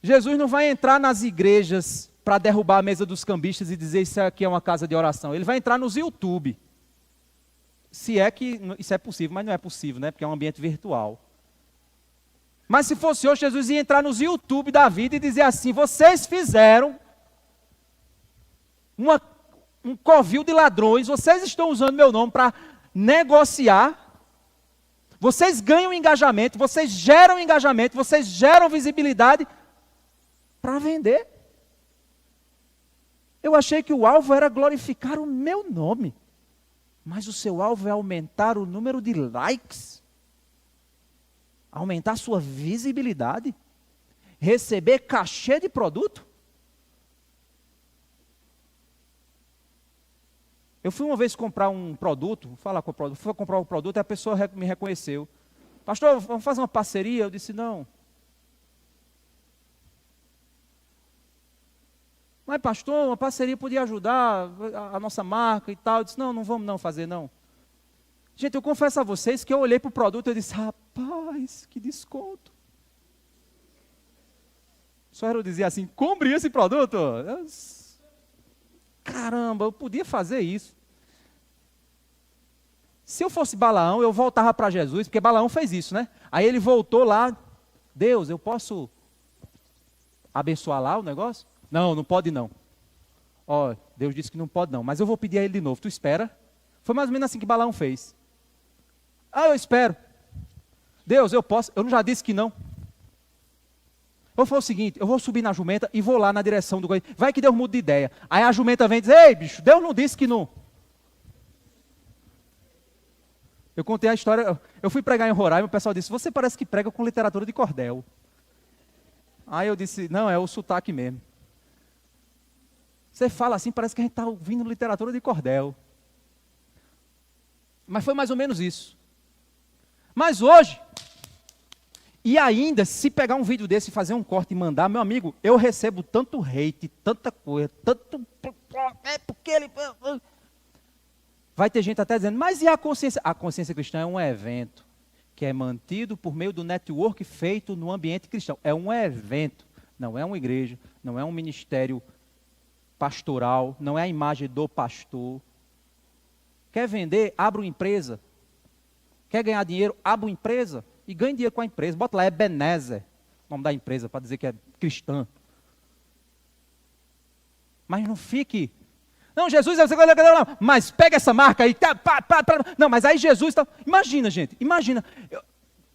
Jesus não vai entrar nas igrejas para derrubar a mesa dos cambistas e dizer isso aqui é uma casa de oração. Ele vai entrar nos YouTube. Se é que isso é possível, mas não é possível, né? Porque é um ambiente virtual. Mas se fosse hoje, Jesus ia entrar nos YouTube da vida e dizer assim, vocês fizeram um covil de ladrões, vocês estão usando meu nome para negociar, vocês ganham engajamento, vocês geram visibilidade para vender. Eu achei que o alvo era glorificar o meu nome, mas o seu alvo é aumentar o número de likes, aumentar a sua visibilidade, receber cachê de produto. Eu fui uma vez comprar um produto, fui comprar um produto e a pessoa me reconheceu. Pastor, vamos fazer uma parceria? Eu disse, não. Mas pastor, uma parceria podia ajudar a nossa marca e tal. Eu disse, não vamos não fazer não. Gente, eu confesso a vocês que eu olhei para o produto e disse, rapaz, que desconto. Só eu dizia assim, compre esse produto. Caramba, eu podia fazer isso. Se eu fosse Balaão, eu voltava para Jesus, porque Balaão fez isso, né? Aí ele voltou lá, Deus, eu posso abençoar lá o negócio? Não pode não. Ó, Deus disse que não pode não, mas eu vou pedir a ele de novo, tu espera? Foi mais ou menos assim que Balaão fez. Ah, eu espero. Deus, eu posso? Eu não já disse que não. Eu vou fazer o seguinte, eu vou subir na jumenta e vou lá na direção do... Vai que Deus muda de ideia. Aí a jumenta vem e diz, ei bicho, Deus não disse que não. Eu contei a história, eu fui pregar em Roraima, o pessoal disse, você parece que prega com literatura de cordel. Aí eu disse, não, é o sotaque mesmo. Você fala assim, parece que a gente está ouvindo literatura de cordel. Mas foi mais ou menos isso. Mas hoje, e ainda, se pegar um vídeo desse e fazer um corte e mandar, meu amigo, eu recebo tanto hate, tanta coisa, tanto... É porque ele... Vai ter gente até dizendo, mas e a consciência? A consciência cristã é um evento que é mantido por meio do network feito no ambiente cristão. É um evento, não é uma igreja, não é um ministério pastoral, não é a imagem do pastor. Quer vender? Abra uma empresa. Quer ganhar dinheiro? Abra uma empresa e ganhe dinheiro com a empresa. Bota lá, Ebenezer, o nome da empresa, para dizer que é cristã. Mas não fique... Não, Jesus, não, mas pega essa marca aí. Não, mas aí Jesus... Imagina, gente, imagina.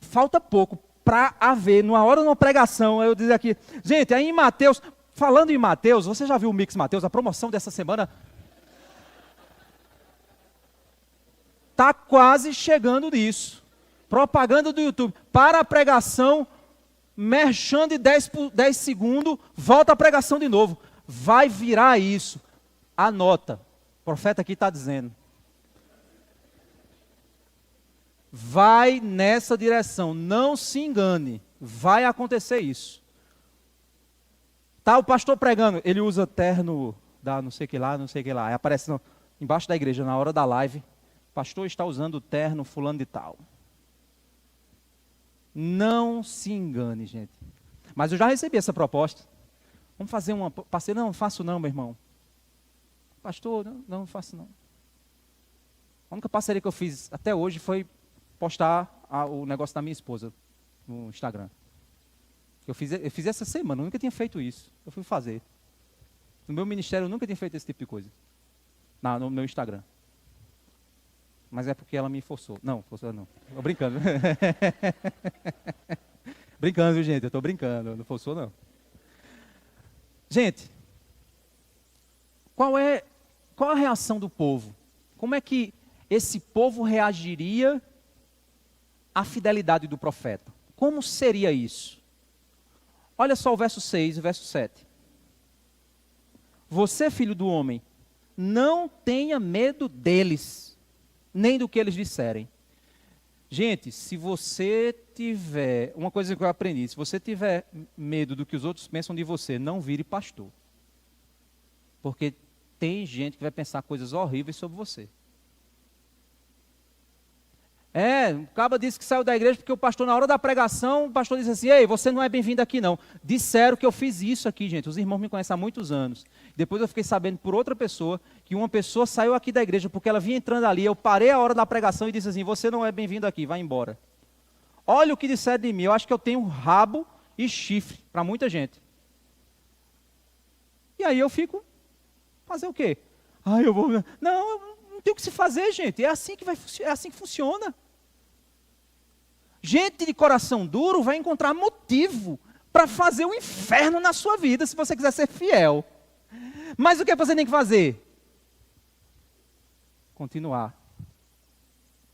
Falta pouco para haver, numa hora de uma pregação, eu dizer aqui... Gente, aí em Mateus... Falando em Mateus, você já viu o Mix Mateus? A promoção dessa semana... Está quase chegando nisso. Propaganda do YouTube. Para a pregação, merchan de 10 segundos, volta a pregação de novo. Vai virar isso. Anota. O profeta aqui está dizendo. Vai nessa direção. Não se engane. Vai acontecer isso. Tá o pastor pregando. Ele usa terno da não sei o que lá, não sei o que lá. Aí aparece embaixo da igreja, na hora da live. Pastor está usando o terno fulano de tal. Não se engane, gente. Mas eu já recebi essa proposta. Vamos fazer uma parceria? Não faço não, meu irmão. Pastor, não faço não. A única parceria que eu fiz até hoje foi postar o negócio da minha esposa no Instagram. Eu fiz essa semana, eu nunca tinha feito isso. Eu fui fazer. No meu ministério eu nunca tinha feito esse tipo de coisa. No meu Instagram. Mas é porque ela me forçou. Não, forçou não. Estou brincando. Brincando, viu, gente? Eu estou brincando. Não forçou, não. Gente, qual a reação do povo? Como é que esse povo reagiria à fidelidade do profeta? Como seria isso? Olha só o verso 6 e o verso 7. Você, filho do homem, não tenha medo deles, nem do que eles disserem. Gente, se você tiver, uma coisa que eu aprendi, se você tiver medo do que os outros pensam de você, não vire pastor. Porque tem gente que vai pensar coisas horríveis sobre você. O caba disse que saiu da igreja porque o pastor, na hora da pregação, o pastor disse assim, ei, você não é bem-vindo aqui não. Disseram que eu fiz isso aqui, gente. Os irmãos me conhecem há muitos anos. Depois eu fiquei sabendo por outra pessoa, que uma pessoa saiu aqui da igreja porque ela vinha entrando ali, eu parei a hora da pregação e disse assim, você não é bem-vindo aqui, vai embora. Olha o que disseram de mim, eu acho que eu tenho rabo e chifre para muita gente. E aí eu fico, fazer o quê? Eu vou... Não tem o que se fazer, gente, é assim que funciona. Gente de coração duro vai encontrar motivo para fazer o inferno na sua vida, se você quiser ser fiel. Mas o que você tem que fazer? Continuar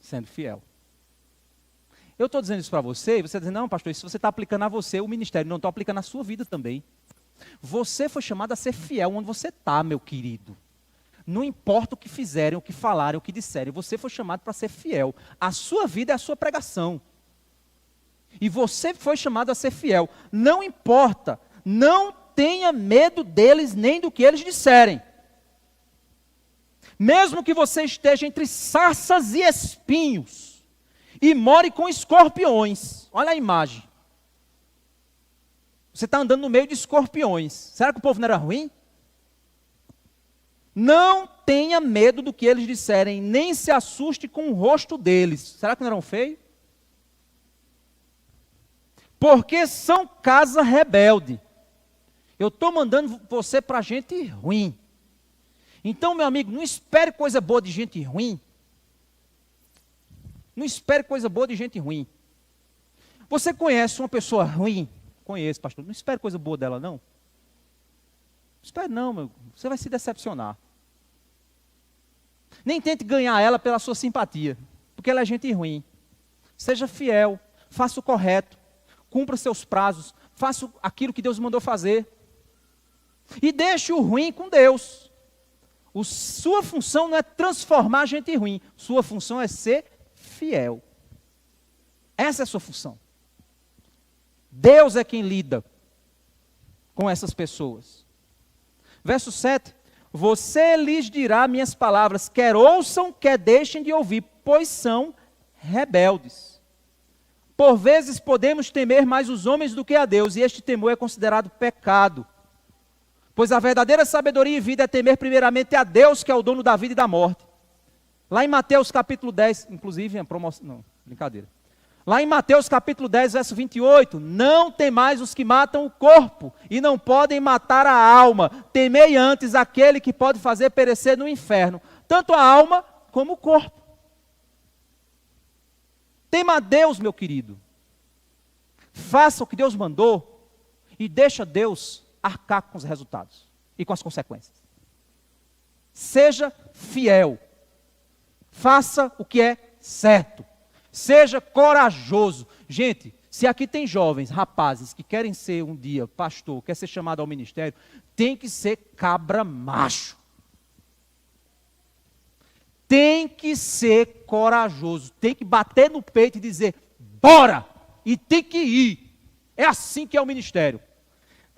sendo fiel. Eu estou dizendo isso para você, e você está dizendo, não, pastor, isso você está aplicando a você, o ministério, não estou aplicando na sua vida também. Você foi chamado a ser fiel onde você está, meu querido. Não importa o que fizerem, o que falarem, o que disserem, você foi chamado para ser fiel. A sua vida é a sua pregação. E você foi chamado a ser fiel. Não importa, não tenha medo deles nem do que eles disserem. Mesmo que você esteja entre sarças e espinhos e more com escorpiões. Olha a imagem. Você está andando no meio de escorpiões. Será que o povo não era ruim? Não tenha medo do que eles disserem, nem se assuste com o rosto deles. Será que não eram feios? Porque são casa rebelde. Eu estou mandando você para gente ruim. Então, meu amigo, não espere coisa boa de gente ruim. Não espere coisa boa de gente ruim. Você conhece uma pessoa ruim? Conheço, pastor. Não espere coisa boa dela, não. Não espere não, meu. Você vai se decepcionar. Nem tente ganhar ela pela sua simpatia, porque ela é gente ruim. Seja fiel, faça o correto, cumpra seus prazos, faça aquilo que Deus mandou fazer. E deixe o ruim com Deus. Sua função não é transformar gente ruim, sua função é ser fiel. Essa é a sua função. Deus é quem lida com essas pessoas. Verso 7. Você lhes dirá minhas palavras, quer ouçam, quer deixem de ouvir, pois são rebeldes. Por vezes podemos temer mais os homens do que a Deus, e este temor é considerado pecado. Pois a verdadeira sabedoria e vida é temer primeiramente a Deus, que é o dono da vida e da morte. Lá em Mateus capítulo 10, inclusive, não, brincadeira. Lá em Mateus capítulo 10, verso 28, não temais os que matam o corpo e não podem matar a alma. Temei antes aquele que pode fazer perecer no inferno, tanto a alma como o corpo. Tema a Deus, meu querido. Faça o que Deus mandou e deixa Deus arcar com os resultados e com as consequências. Seja fiel. Faça o que é certo. Seja corajoso. Gente, se aqui tem jovens, rapazes, que querem ser um dia pastor, quer ser chamado ao ministério, tem que ser cabra macho. Tem que ser corajoso. Tem que bater no peito e dizer, bora! E tem que ir. É assim que é o ministério.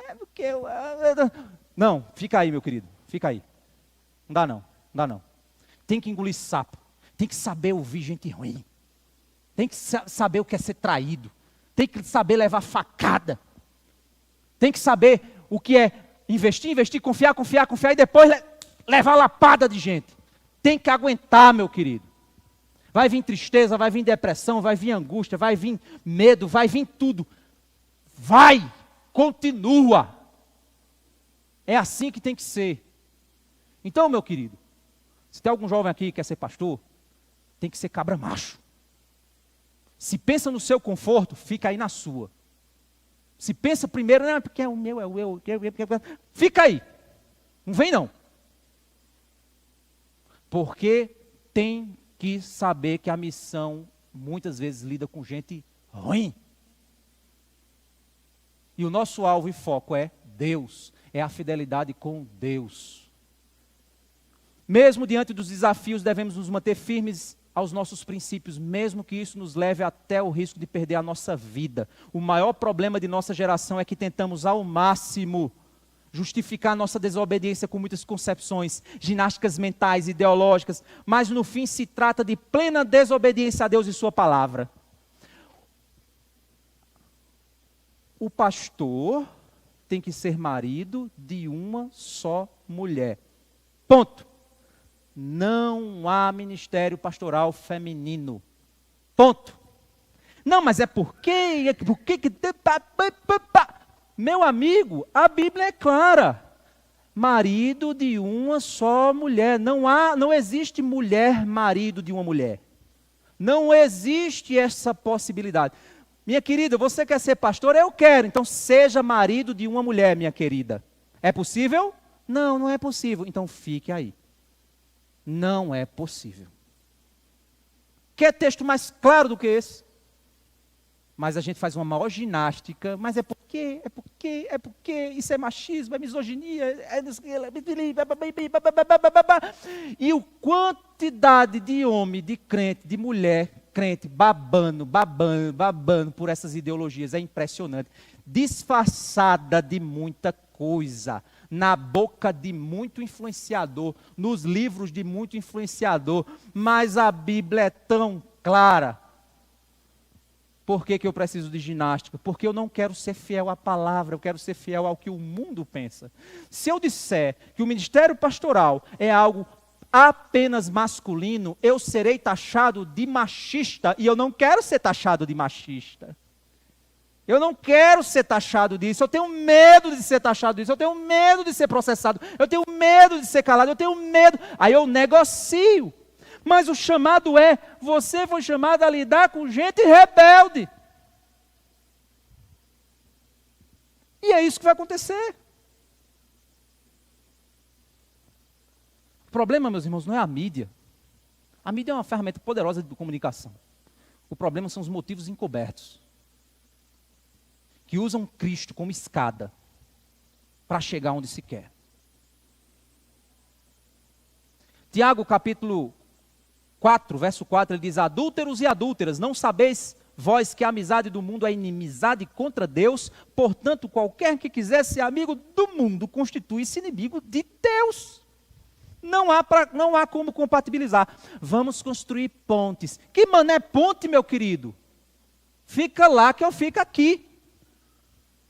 É porque não, fica aí, meu querido. Fica aí. Não dá não. Não dá não. Tem que engolir sapo. Tem que saber ouvir gente ruim. Tem que saber o que é ser traído. Tem que saber levar facada. Tem que saber o que é investir, confiar e depois levar lapada de gente. Tem que aguentar, meu querido. Vai vir tristeza, vai vir depressão, vai vir angústia, vai vir medo, vai vir tudo. Vai, continua. É assim que tem que ser. Então, meu querido, se tem algum jovem aqui que quer ser pastor, tem que ser cabra macho. Se pensa no seu conforto, fica aí na sua. Se pensa primeiro, não, porque é o meu, é o eu, fica aí. Não vem não. Porque tem que saber que a missão muitas vezes lida com gente ruim. E o nosso alvo e foco é Deus, é a fidelidade com Deus. Mesmo diante dos desafios, devemos nos manter firmes aos nossos princípios, mesmo que isso nos leve até o risco de perder a nossa vida. O maior problema de nossa geração é que tentamos ao máximo justificar nossa desobediência com muitas concepções, ginásticas mentais, ideológicas, mas no fim se trata de plena desobediência a Deus e sua palavra. O pastor tem que ser marido de uma só mulher. Ponto. Não há ministério pastoral feminino. Ponto. Não, mas é porque... Meu amigo, a Bíblia é clara. Marido de uma só mulher. Não existe mulher marido de uma mulher. Não existe essa possibilidade. Minha querida, você quer ser pastor? Eu quero. Então seja marido de uma mulher, minha querida. É possível? Não, não é possível. Então fique aí. Não é possível. Quer texto mais claro do que esse? Mas a gente faz uma maior ginástica, mas é porque, isso é machismo, é misoginia, e a quantidade de homem, de crente, de mulher, crente, babando por essas ideologias, é impressionante. Disfarçada de muita coisa, na boca de muito influenciador, nos livros de muito influenciador, mas a Bíblia é tão clara. Por que eu preciso de ginástica? Porque eu não quero ser fiel à palavra, eu quero ser fiel ao que o mundo pensa. Se eu disser que o ministério pastoral é algo apenas masculino, eu serei taxado de machista, e eu não quero ser taxado de machista. Eu não quero ser taxado disso, eu tenho medo de ser taxado disso, eu tenho medo de ser processado, eu tenho medo de ser calado, eu tenho medo. Aí eu negocio. Mas o chamado é, você foi chamado a lidar com gente rebelde. E é isso que vai acontecer. O problema, meus irmãos, não é a mídia. A mídia é uma ferramenta poderosa de comunicação. O problema são os motivos encobertos, que usam Cristo como escada para chegar onde se quer. Tiago, capítulo 4, verso 4, ele diz: adúlteros e adúlteras, não sabeis vós que a amizade do mundo é inimizade contra Deus? Portanto, qualquer que quiser ser amigo do mundo, constitui-se inimigo de Deus. Não há como compatibilizar. Vamos construir pontes. Que mané ponte, meu querido? Fica lá que eu fico aqui.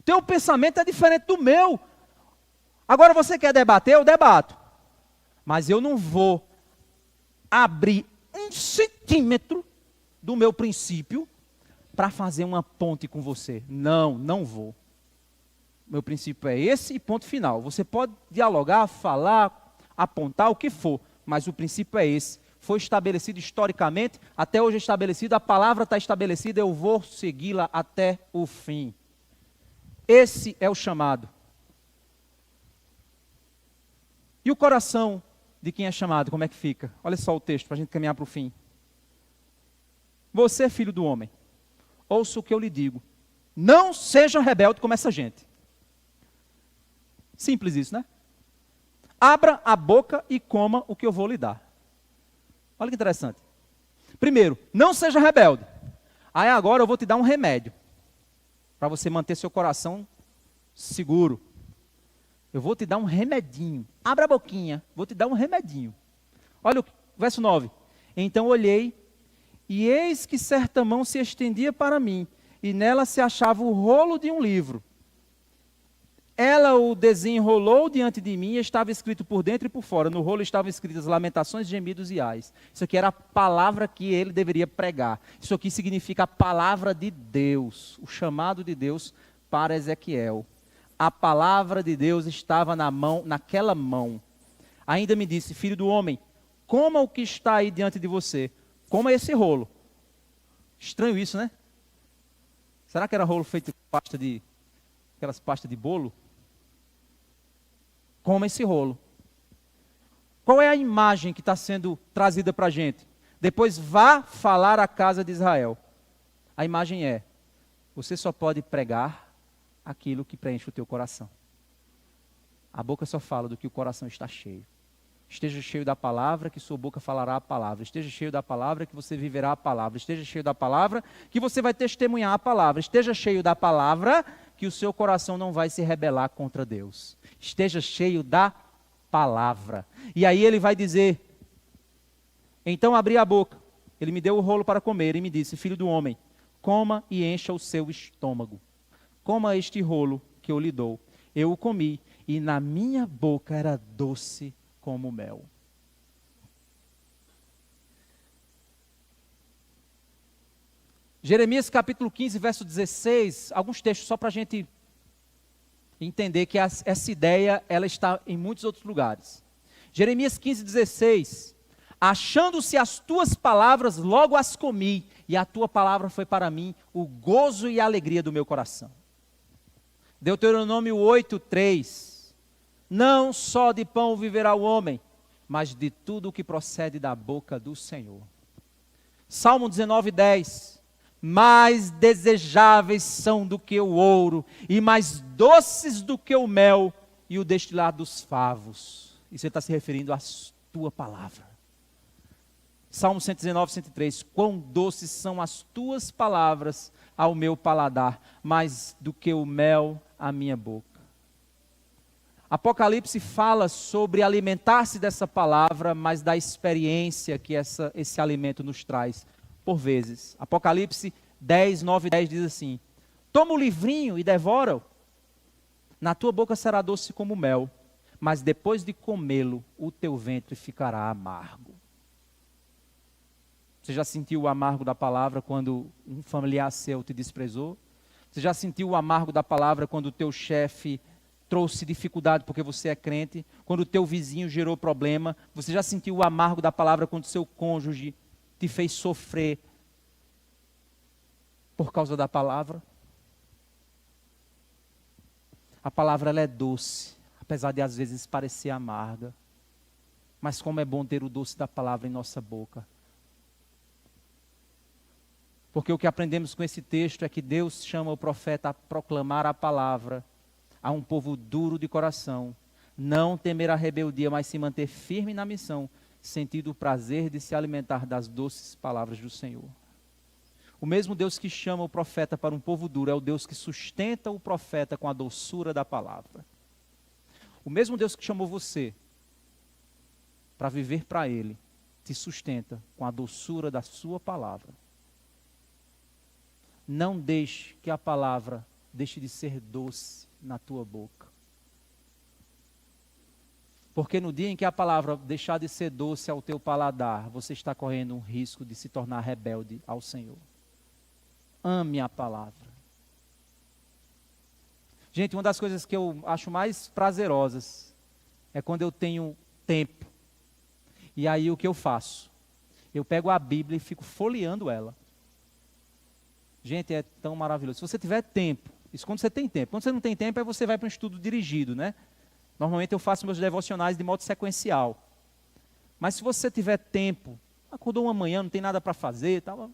Teu pensamento é diferente do meu. Agora você quer debater, eu debato. Mas eu não vou abrir 1 centímetro do meu princípio para fazer uma ponte com você. Não, não vou. Meu princípio é esse e ponto final. Você pode dialogar, falar, apontar o que for, mas o princípio é esse. Foi estabelecido historicamente, até hoje é estabelecido, a palavra está estabelecida, eu vou segui-la até o fim. Esse é o chamado. E o coração de quem é chamado, como é que fica? Olha só o texto, para a gente caminhar para o fim. Você, filho do homem, ouça o que eu lhe digo. Não seja rebelde como essa gente. Simples isso, né? Abra a boca e coma o que eu vou lhe dar. Olha que interessante. Primeiro, não seja rebelde. Aí agora eu vou te dar um remédio, para você manter seu coração seguro. Eu vou te dar um remedinho. Abra a boquinha, vou te dar um remedinho. Olha o verso 9. Então olhei, e eis que certa mão se estendia para mim, e nela se achava o rolo de um livro. Ela o desenrolou diante de mim e estava escrito por dentro e por fora. No rolo estavam escritas lamentações, gemidos e ais. Isso aqui era a palavra que ele deveria pregar. Isso aqui significa a palavra de Deus, o chamado de Deus para Ezequiel. A palavra de Deus estava na mão, naquela mão. Ainda me disse: filho do homem, coma o que está aí diante de você. Coma esse rolo. Estranho isso, né? Será que era rolo feito de pasta de... aquelas pastas de bolo? Coma esse rolo. Qual é a imagem que está sendo trazida para a gente? Depois vá falar à casa de Israel. A imagem é: você só pode pregar aquilo que preenche o teu coração. A boca só fala do que o coração está cheio. Esteja cheio da palavra, que sua boca falará a palavra. Esteja cheio da palavra, que você viverá a palavra. Esteja cheio da palavra, que você vai testemunhar a palavra. Esteja cheio da palavra, que o seu coração não vai se rebelar contra Deus. Esteja cheio da palavra. E aí ele vai dizer: então abri a boca, ele me deu o rolo para comer e me disse: filho do homem, coma e encha o seu estômago. Coma este rolo que eu lhe dou. Eu o comi e na minha boca era doce como mel. Jeremias capítulo 15, verso 16, alguns textos só para a gente entender que essa ideia ela está em muitos outros lugares. Jeremias 15, 16, achando-se as tuas palavras, logo as comi, e a tua palavra foi para mim o gozo e a alegria do meu coração. Deuteronômio 8, 3, não só de pão viverá o homem, mas de tudo o que procede da boca do Senhor. Salmo 19, 10, mais desejáveis são do que o ouro, e mais doces do que o mel, e o destilar dos favos. Isso ele está se referindo à tua palavra. Salmo 119, 103, quão doces são as tuas palavras ao meu paladar, mais do que o mel à minha boca. Apocalipse fala sobre alimentar-se dessa palavra, mas da experiência que esse alimento nos traz, por vezes. Apocalipse 10, 9 e 10 diz assim: toma o livrinho e devora-o, na tua boca será doce como mel, mas depois de comê-lo, o teu ventre ficará amargo. Você já sentiu o amargo da palavra quando um familiar seu te desprezou? Você já sentiu o amargo da palavra quando o teu chefe trouxe dificuldade porque você é crente? Quando o teu vizinho gerou problema? Você já sentiu o amargo da palavra quando o seu cônjuge te fez sofrer por causa da palavra? A palavra ela é doce, apesar de às vezes parecer amarga. Mas como é bom ter o doce da palavra em nossa boca. Porque o que aprendemos com esse texto é que Deus chama o profeta a proclamar a palavra a um povo duro de coração, não temer a rebeldia, mas se manter firme na missão, sentindo o prazer de se alimentar das doces palavras do Senhor. O mesmo Deus que chama o profeta para um povo duro é o Deus que sustenta o profeta com a doçura da palavra. O mesmo Deus que chamou você para viver para Ele, te sustenta com a doçura da sua palavra. Não deixe que a palavra deixe de ser doce na tua boca. Porque no dia em que a palavra deixar de ser doce ao teu paladar, você está correndo um risco de se tornar rebelde ao Senhor. Ame a palavra. Gente, uma das coisas que eu acho mais prazerosas é quando eu tenho tempo. E aí o que eu faço? Eu pego a Bíblia e fico folheando ela. Gente, é tão maravilhoso. Se você tiver tempo, isso quando você tem tempo. Quando você não tem tempo, aí você vai para um estudo dirigido, né? Normalmente eu faço meus devocionais de modo sequencial. Mas se você tiver tempo, acordou uma manhã, não tem nada para fazer, tal,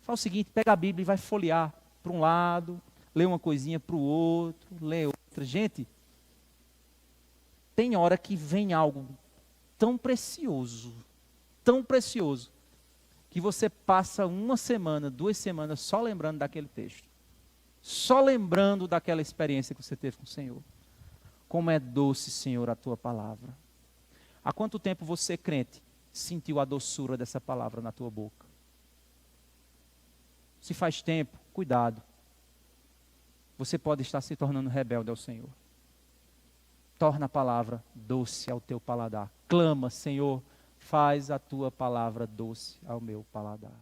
faz o seguinte, pega a Bíblia e vai folhear para um lado, lê uma coisinha para o outro, lê outra. Gente, tem hora que vem algo tão precioso, que você passa uma semana, 2 semanas só lembrando daquele texto. Só lembrando daquela experiência que você teve com o Senhor. Como é doce, Senhor, a tua palavra. Há quanto tempo você, crente, sentiu a doçura dessa palavra na tua boca? Se faz tempo, cuidado. Você pode estar se tornando rebelde ao Senhor. Torna a palavra doce ao teu paladar. Clama, Senhor, faz a tua palavra doce ao meu paladar.